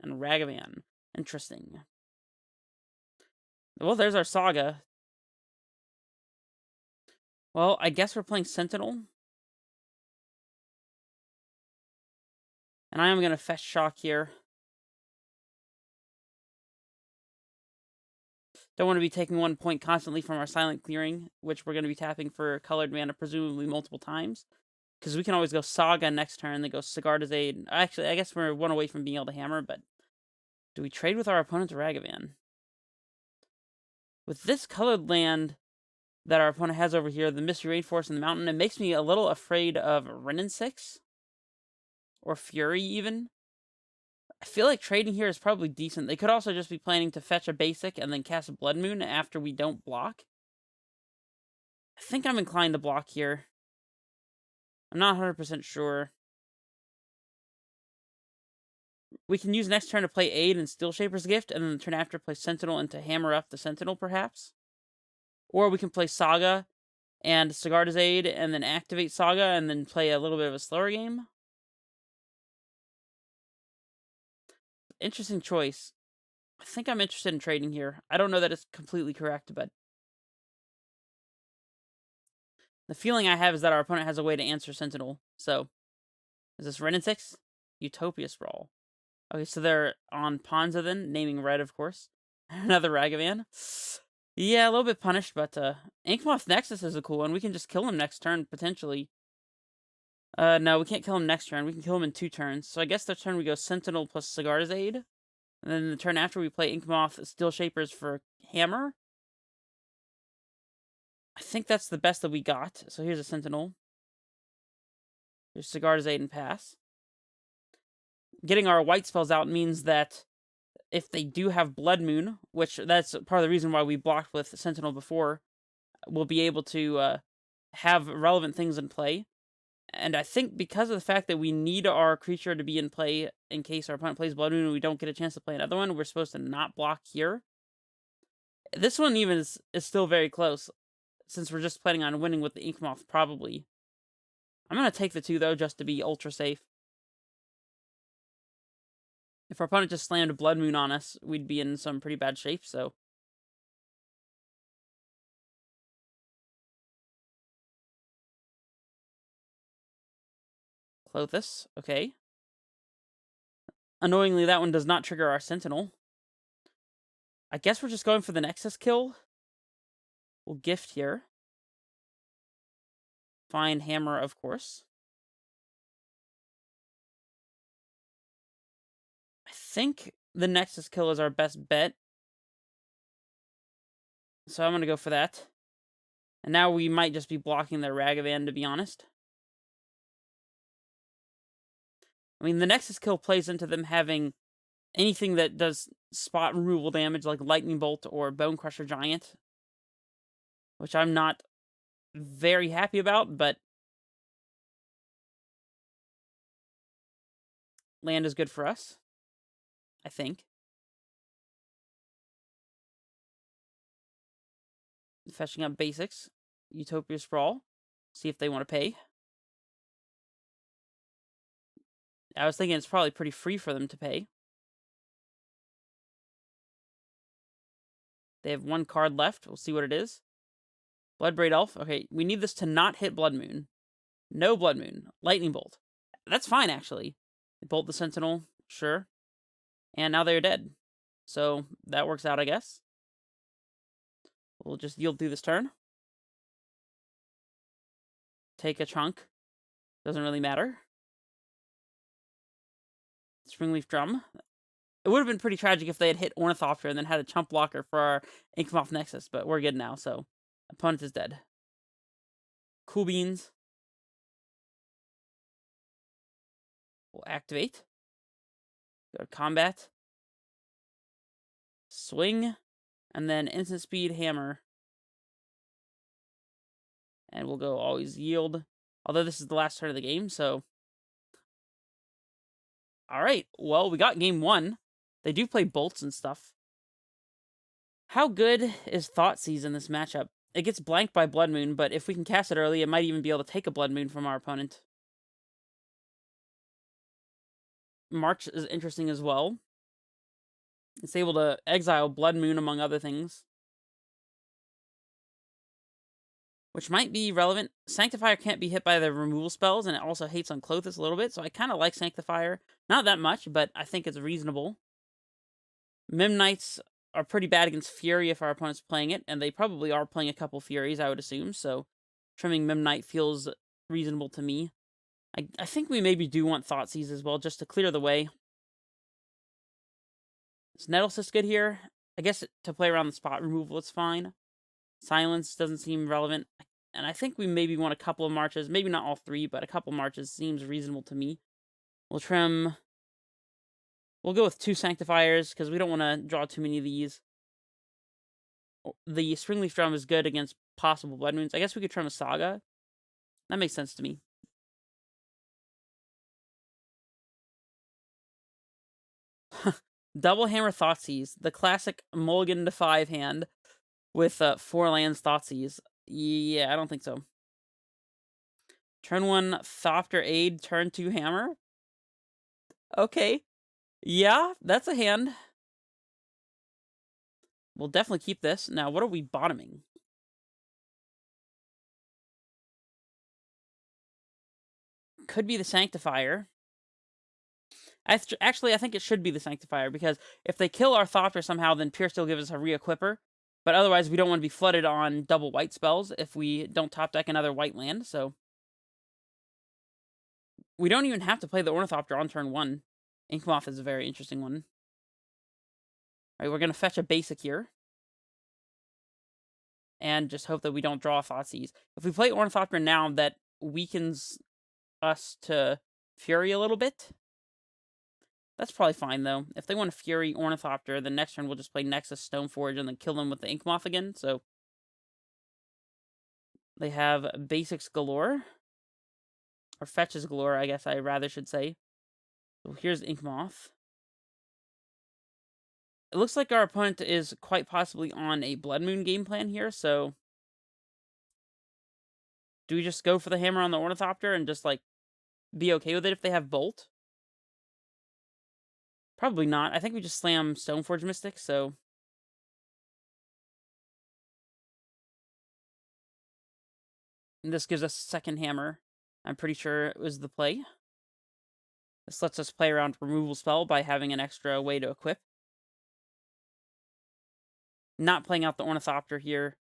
and Ragavan. Interesting. Well, there's our Saga. Well, I guess we're playing Sentinel. And I am going to fetch Shock here. Don't want to be taking 1 point constantly from our Silent Clearing, which we're going to be tapping for colored mana presumably multiple times. Because we can always go Saga next turn, then go Sigarda's Aid. Actually, I guess we're 1 away from being able to hammer, but do we trade with our opponent's Ragavan? With this colored land that our opponent has over here, the Mystery Rainforest and the Mountain, it makes me a little afraid of Renin 6. Or Fury, even. I feel like trading here is probably decent. They could also just be planning to fetch a basic and then cast a Blood Moon after we don't block. I think I'm inclined to block here. I'm not 100% sure. We can use next turn to play Aid and Steel Shaper's Gift, and then the turn after play Sentinel and to hammer up the Sentinel, perhaps. Or we can play Saga and Sigarda's Aid, and then activate Saga, and then play a little bit of a slower game. Interesting choice. I think I'm interested in trading here. I don't know that it's completely correct, but the feeling I have is that our opponent has a way to answer Sentinel. So, is this Renin 6? Utopia Sprawl. Okay, so they're on Ponza then, naming red, of course. Another Ragavan. Yeah, a little bit punished, but Inkmoth Nexus is a cool one. We can just kill him next turn, potentially. No, we can't kill him next turn. We can kill him in 2 turns. So I guess the turn we go Sentinel plus Sigarda's Aid. And then the turn after we play Inkmoth Steel Shapers for Hammer. I think that's the best that we got. So here's a Sentinel. Here's Sigarda's Aid and pass. Getting our white spells out means that if they do have Blood Moon, which that's part of the reason why we blocked with Sentinel before, we'll be able to have relevant things in play. And I think because of the fact that we need our creature to be in play in case our opponent plays Blood Moon and we don't get a chance to play another one, we're supposed to not block here. This one even is still very close, since we're just planning on winning with the Inkmoth, probably. I'm going to take the 2, though, just to be ultra safe. If our opponent just slammed a Blood Moon on us, we'd be in some pretty bad shape, so. Clothis, okay. Annoyingly, that one does not trigger our Sentinel. I guess we're just going for the Nexus kill. We'll gift here. Find hammer, of course. I think the Nexus kill is our best bet. So I'm going to go for that. And now we might just be blocking their Ragavan, to be honest. I mean, the Nexus kill plays into them having anything that does spot removal damage, like Lightning Bolt or Bone Crusher Giant. Which I'm not very happy about, but land is good for us, I think. Fetching up basics. Utopia Sprawl. See if they want to pay. I was thinking it's probably pretty free for them to pay. They have one card left. We'll see what it is. Bloodbraid Elf. Okay, we need this to not hit Blood Moon. No Blood Moon. Lightning Bolt. That's fine, actually. Bolt the Sentinel. Sure. And now they're dead. So, that works out, I guess. We'll just yield through this turn. Take a chunk. Doesn't really matter. Springleaf Drum. It would have been pretty tragic if they had hit Ornithopter and then had a chump blocker for our Inkmoth Nexus, but we're good now, so opponent is dead. Cool Beans. We'll activate. Go to combat. Swing. And then instant speed hammer. And we'll go always yield. Although this is the last turn of the game, so. Alright, well, we got game 1. They do play bolts and stuff. How good is Thoughtseize in this matchup? It gets blanked by Blood Moon, but if we can cast it early, it might even be able to take a Blood Moon from our opponent. March is interesting as well. It's able to exile Blood Moon, among other things. Which might be relevant. Sanctifier can't be hit by the removal spells, and it also hates on Clothis a little bit, so I kind of like Sanctifier. Not that much, but I think it's reasonable. Memnites are pretty bad against Fury if our opponent's playing it, and they probably are playing a couple Furies, I would assume, so trimming Memnite feels reasonable to me. I think we maybe do want Thoughtseize as well, just to clear the way. Is Nettlecyst good here? I guess to play around the spot removal, it's fine. Silence doesn't seem relevant. And I think we maybe want a couple of marches. Maybe not all 3, but a couple marches seems reasonable to me. We'll trim. We'll go with 2 Sanctifiers, because we don't want to draw too many of these. The Springleaf Drum is good against possible Blood Moons. I guess we could trim a Saga. That makes sense to me. Double Hammer Thoughtseize. The classic Mulligan to 5 hand with 4 lands Thoughtseize. Yeah, I don't think so. Turn 1 Thopter Aid, turn 2 Hammer. Okay. Yeah, that's a hand. We'll definitely keep this. Now, what are we bottoming? Could be the Sanctifier. Actually, I think it should be the Sanctifier, because if they kill our Thopter somehow, then Pierce still gives us a re-equipper. But otherwise, we don't want to be flooded on double white spells if we don't top deck another white land, so. We don't even have to play the Ornithopter on turn 1. Inkmoth is a very interesting one. Alright, we're going to fetch a basic here. And just hope that we don't draw a Thoughtseize. If we play Ornithopter now, that weakens us to Fury a little bit. That's probably fine, though. If they want to Fury Ornithopter, the next turn we'll just play Nexus Stoneforge and then kill them with the Inkmoth again, so. They have basics galore. Or fetches galore, I guess I rather should say. So here's Inkmoth. It looks like our opponent is quite possibly on a Blood Moon game plan here, so. Do we just go for the hammer on the Ornithopter and just, like, be okay with it if they have Bolt? Probably not. I think we just slam Stoneforge Mystic, so. And this gives us second hammer. I'm pretty sure it was the play. This lets us play around removal spell by having an extra way to equip. Not playing out the Ornithopter here.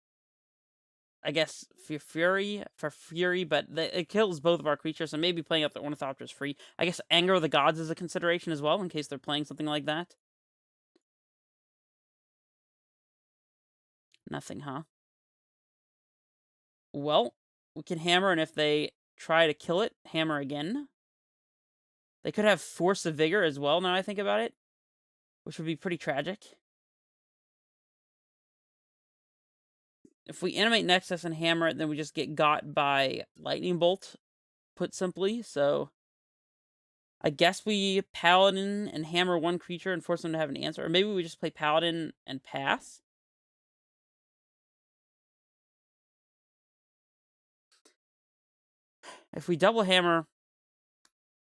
I guess for Fury, but it kills both of our creatures, so maybe playing out the Ornithopter is free. I guess Anger of the Gods is a consideration as well, in case they're playing something like that. Nothing, huh? Well, we can hammer, and if they try to kill it, hammer again. They could have Force of Vigor as well, now I think about it, which would be pretty tragic. If we animate Nexus and hammer it, then we just get got by Lightning Bolt, put simply. So I guess we Paladin and hammer one creature and force them to have an answer. Or maybe we just play Paladin and pass. If we double hammer,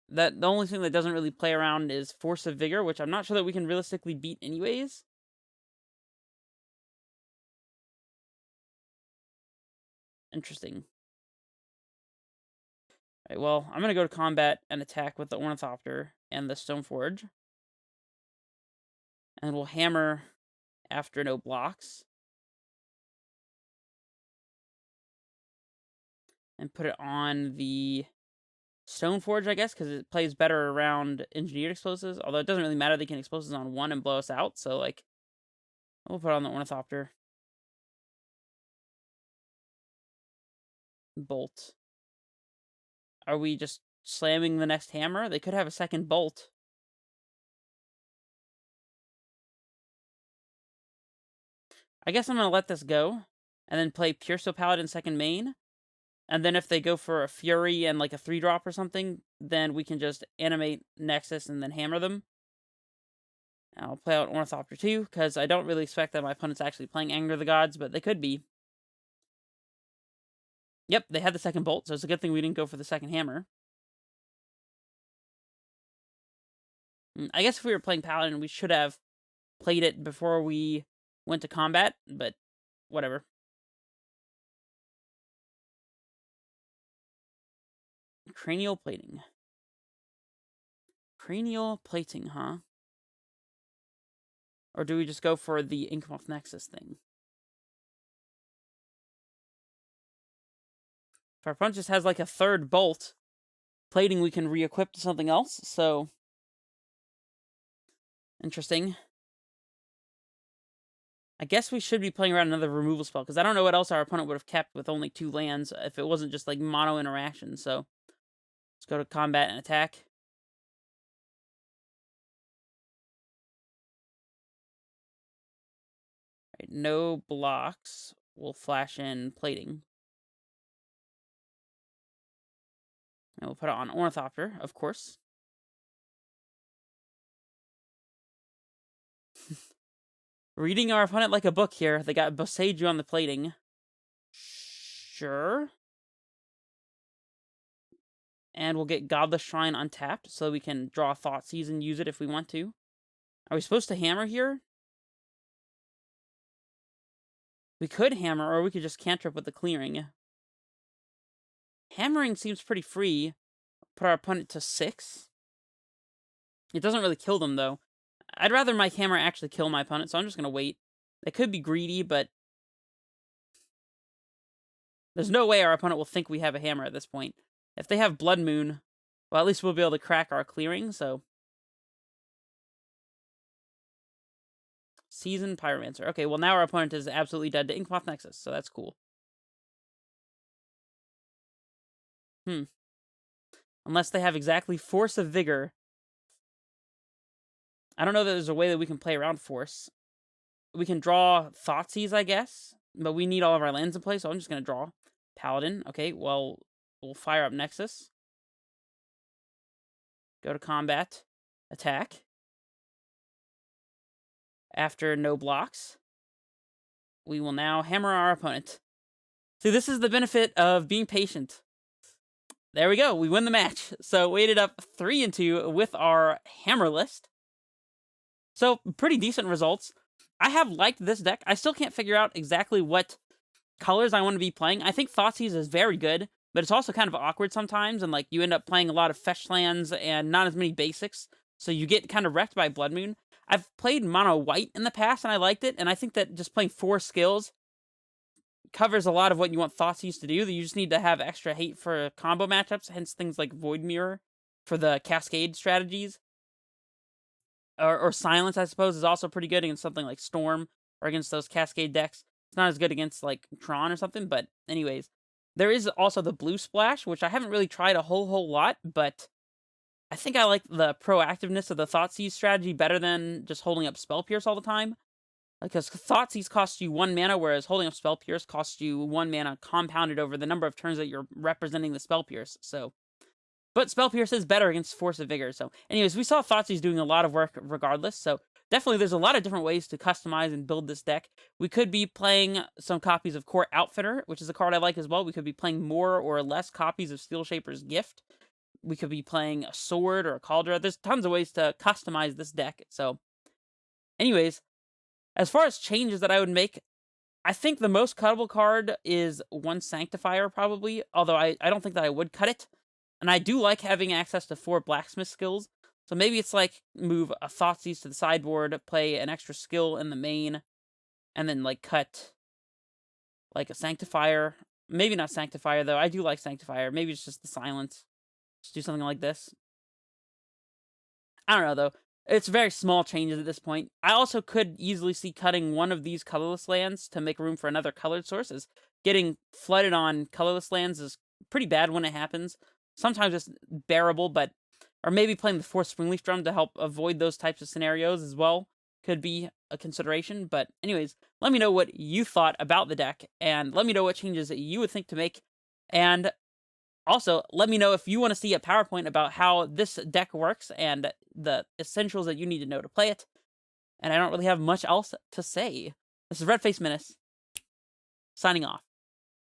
the only thing that doesn't really play around is Force of Vigor, which I'm not sure that we can realistically beat anyways. Interesting. Alright, well, I'm going to go to combat and attack with the Ornithopter and the Stoneforge. And we'll hammer after no blocks. And put it on the Stoneforge, I guess, because it plays better around engineered explosives. Although it doesn't really matter, they can explosives on one and blow us out. So, like, we'll put it on the Ornithopter. Bolt. Are we just slamming the next hammer? They could have a second bolt. I guess I'm going to let this go. And then play Pure Steel Paladin second main. And then if they go for a Fury and like a 3-drop or something, then we can just animate Nexus and then hammer them. I'll play out Ornithopter too, because I don't really expect that my opponent's actually playing Anger of the Gods, but they could be. Yep, they had the second bolt, so it's a good thing we didn't go for the second hammer. I guess if we were playing Paladin, we should have played it before we went to combat, but whatever. Cranial plating. Cranial plating, huh? Or do we just go for the Inkmoth Nexus thing? If our opponent just has like a third bolt, plating we can re-equip to something else, so... Interesting. I guess we should be playing around another removal spell, because I don't know what else our opponent would have kept with only 2 lands if it wasn't just like mono interaction, so... Let's go to combat and attack. Right, no blocks. We'll flash in plating. And we'll put it on Ornithopter, of course. Reading our opponent like a book here. They got Boseiju on the plating. Sure. And we'll get Godless Shrine untapped, so we can draw Thoughtseize and use it if we want to. Are we supposed to hammer here? We could hammer, or we could just cantrip with the clearing. Hammering seems pretty free. Put our opponent to 6. It doesn't really kill them, though. I'd rather my hammer actually kill my opponent, so I'm just going to wait. They could be greedy, but... There's no way our opponent will think we have a hammer at this point. If they have Blood Moon, well, at least we'll be able to crack our clearing, so... Seasoned Pyromancer. Okay, well, now our opponent is absolutely dead to Inkmoth Nexus, so that's cool. Unless they have exactly Force of Vigor. I don't know that there's a way that we can play around Force. We can draw Thoughtseize, I guess, but we need all of our lands in play, so I'm just going to draw Paladin. Okay, well, we'll fire up Nexus. Go to combat. Attack. After no blocks, we will now hammer our opponent. See, this is the benefit of being patient. There we go. We win the match. So we ended up 3-2 with our hammer list. So pretty decent results. I have liked this deck. I still can't figure out exactly what colors I want to be playing. I think Thoughtseize is very good. but it's also kind of awkward sometimes, and like you end up playing a lot of fetch lands and not as many basics, so you get kind of wrecked by Blood Moon. I've played mono white in the past and I liked it, and I think that just playing 4 skills covers a lot of what you want Thoughtseize to do. You just need to have extra hate for combo matchups, hence things like Void Mirror for the Cascade strategies. Or Silence, I suppose, is also pretty good against something like Storm or against those Cascade decks. It's not as good against like Tron or something, but anyways. There is also the Blue Splash, which I haven't really tried a whole lot, but I think I like the proactiveness of the Thoughtseize strategy better than just holding up Spell Pierce all the time. Because Thoughtseize costs you 1 mana, whereas holding up Spell Pierce costs you 1 mana compounded over the number of turns that you're representing the Spell Pierce. So, but Spell Pierce is better against Force of Vigor. So, anyways, we saw Thoughtseize doing a lot of work regardless. So, definitely there's a lot of different ways to customize and build this deck. We could be playing some copies of Court Outfitter, which is a card I like as well. We could be playing more or less copies of Steel Shaper's Gift. We could be playing a Sword or a Cauldron. There's tons of ways to customize this deck. So, anyways, as far as changes that I would make, I think the most cuttable card is 1 Sanctifier, probably. Although I don't think that I would cut it. And I do like having access to 4 Blacksmith skills. So maybe it's like move a Thoughtseize to the sideboard, play an extra skill in the main, and then like cut like a Sanctifier. Maybe not Sanctifier, though. I do like Sanctifier. Maybe it's just the Silence. Just do something like this. I don't know, though. It's very small changes at this point. I also could easily see cutting one of these colorless lands to make room for another colored sources. Getting flooded on colorless lands is pretty bad when it happens. Sometimes it's bearable, but... Or maybe playing the Force Springleaf Drum to help avoid those types of scenarios as well could be a consideration. But anyways, let me know what you thought about the deck, and let me know what changes that you would think to make. And also, let me know if you want to see a PowerPoint about how this deck works and the essentials that you need to know to play it. And I don't really have much else to say. This is Redface Menace, signing off.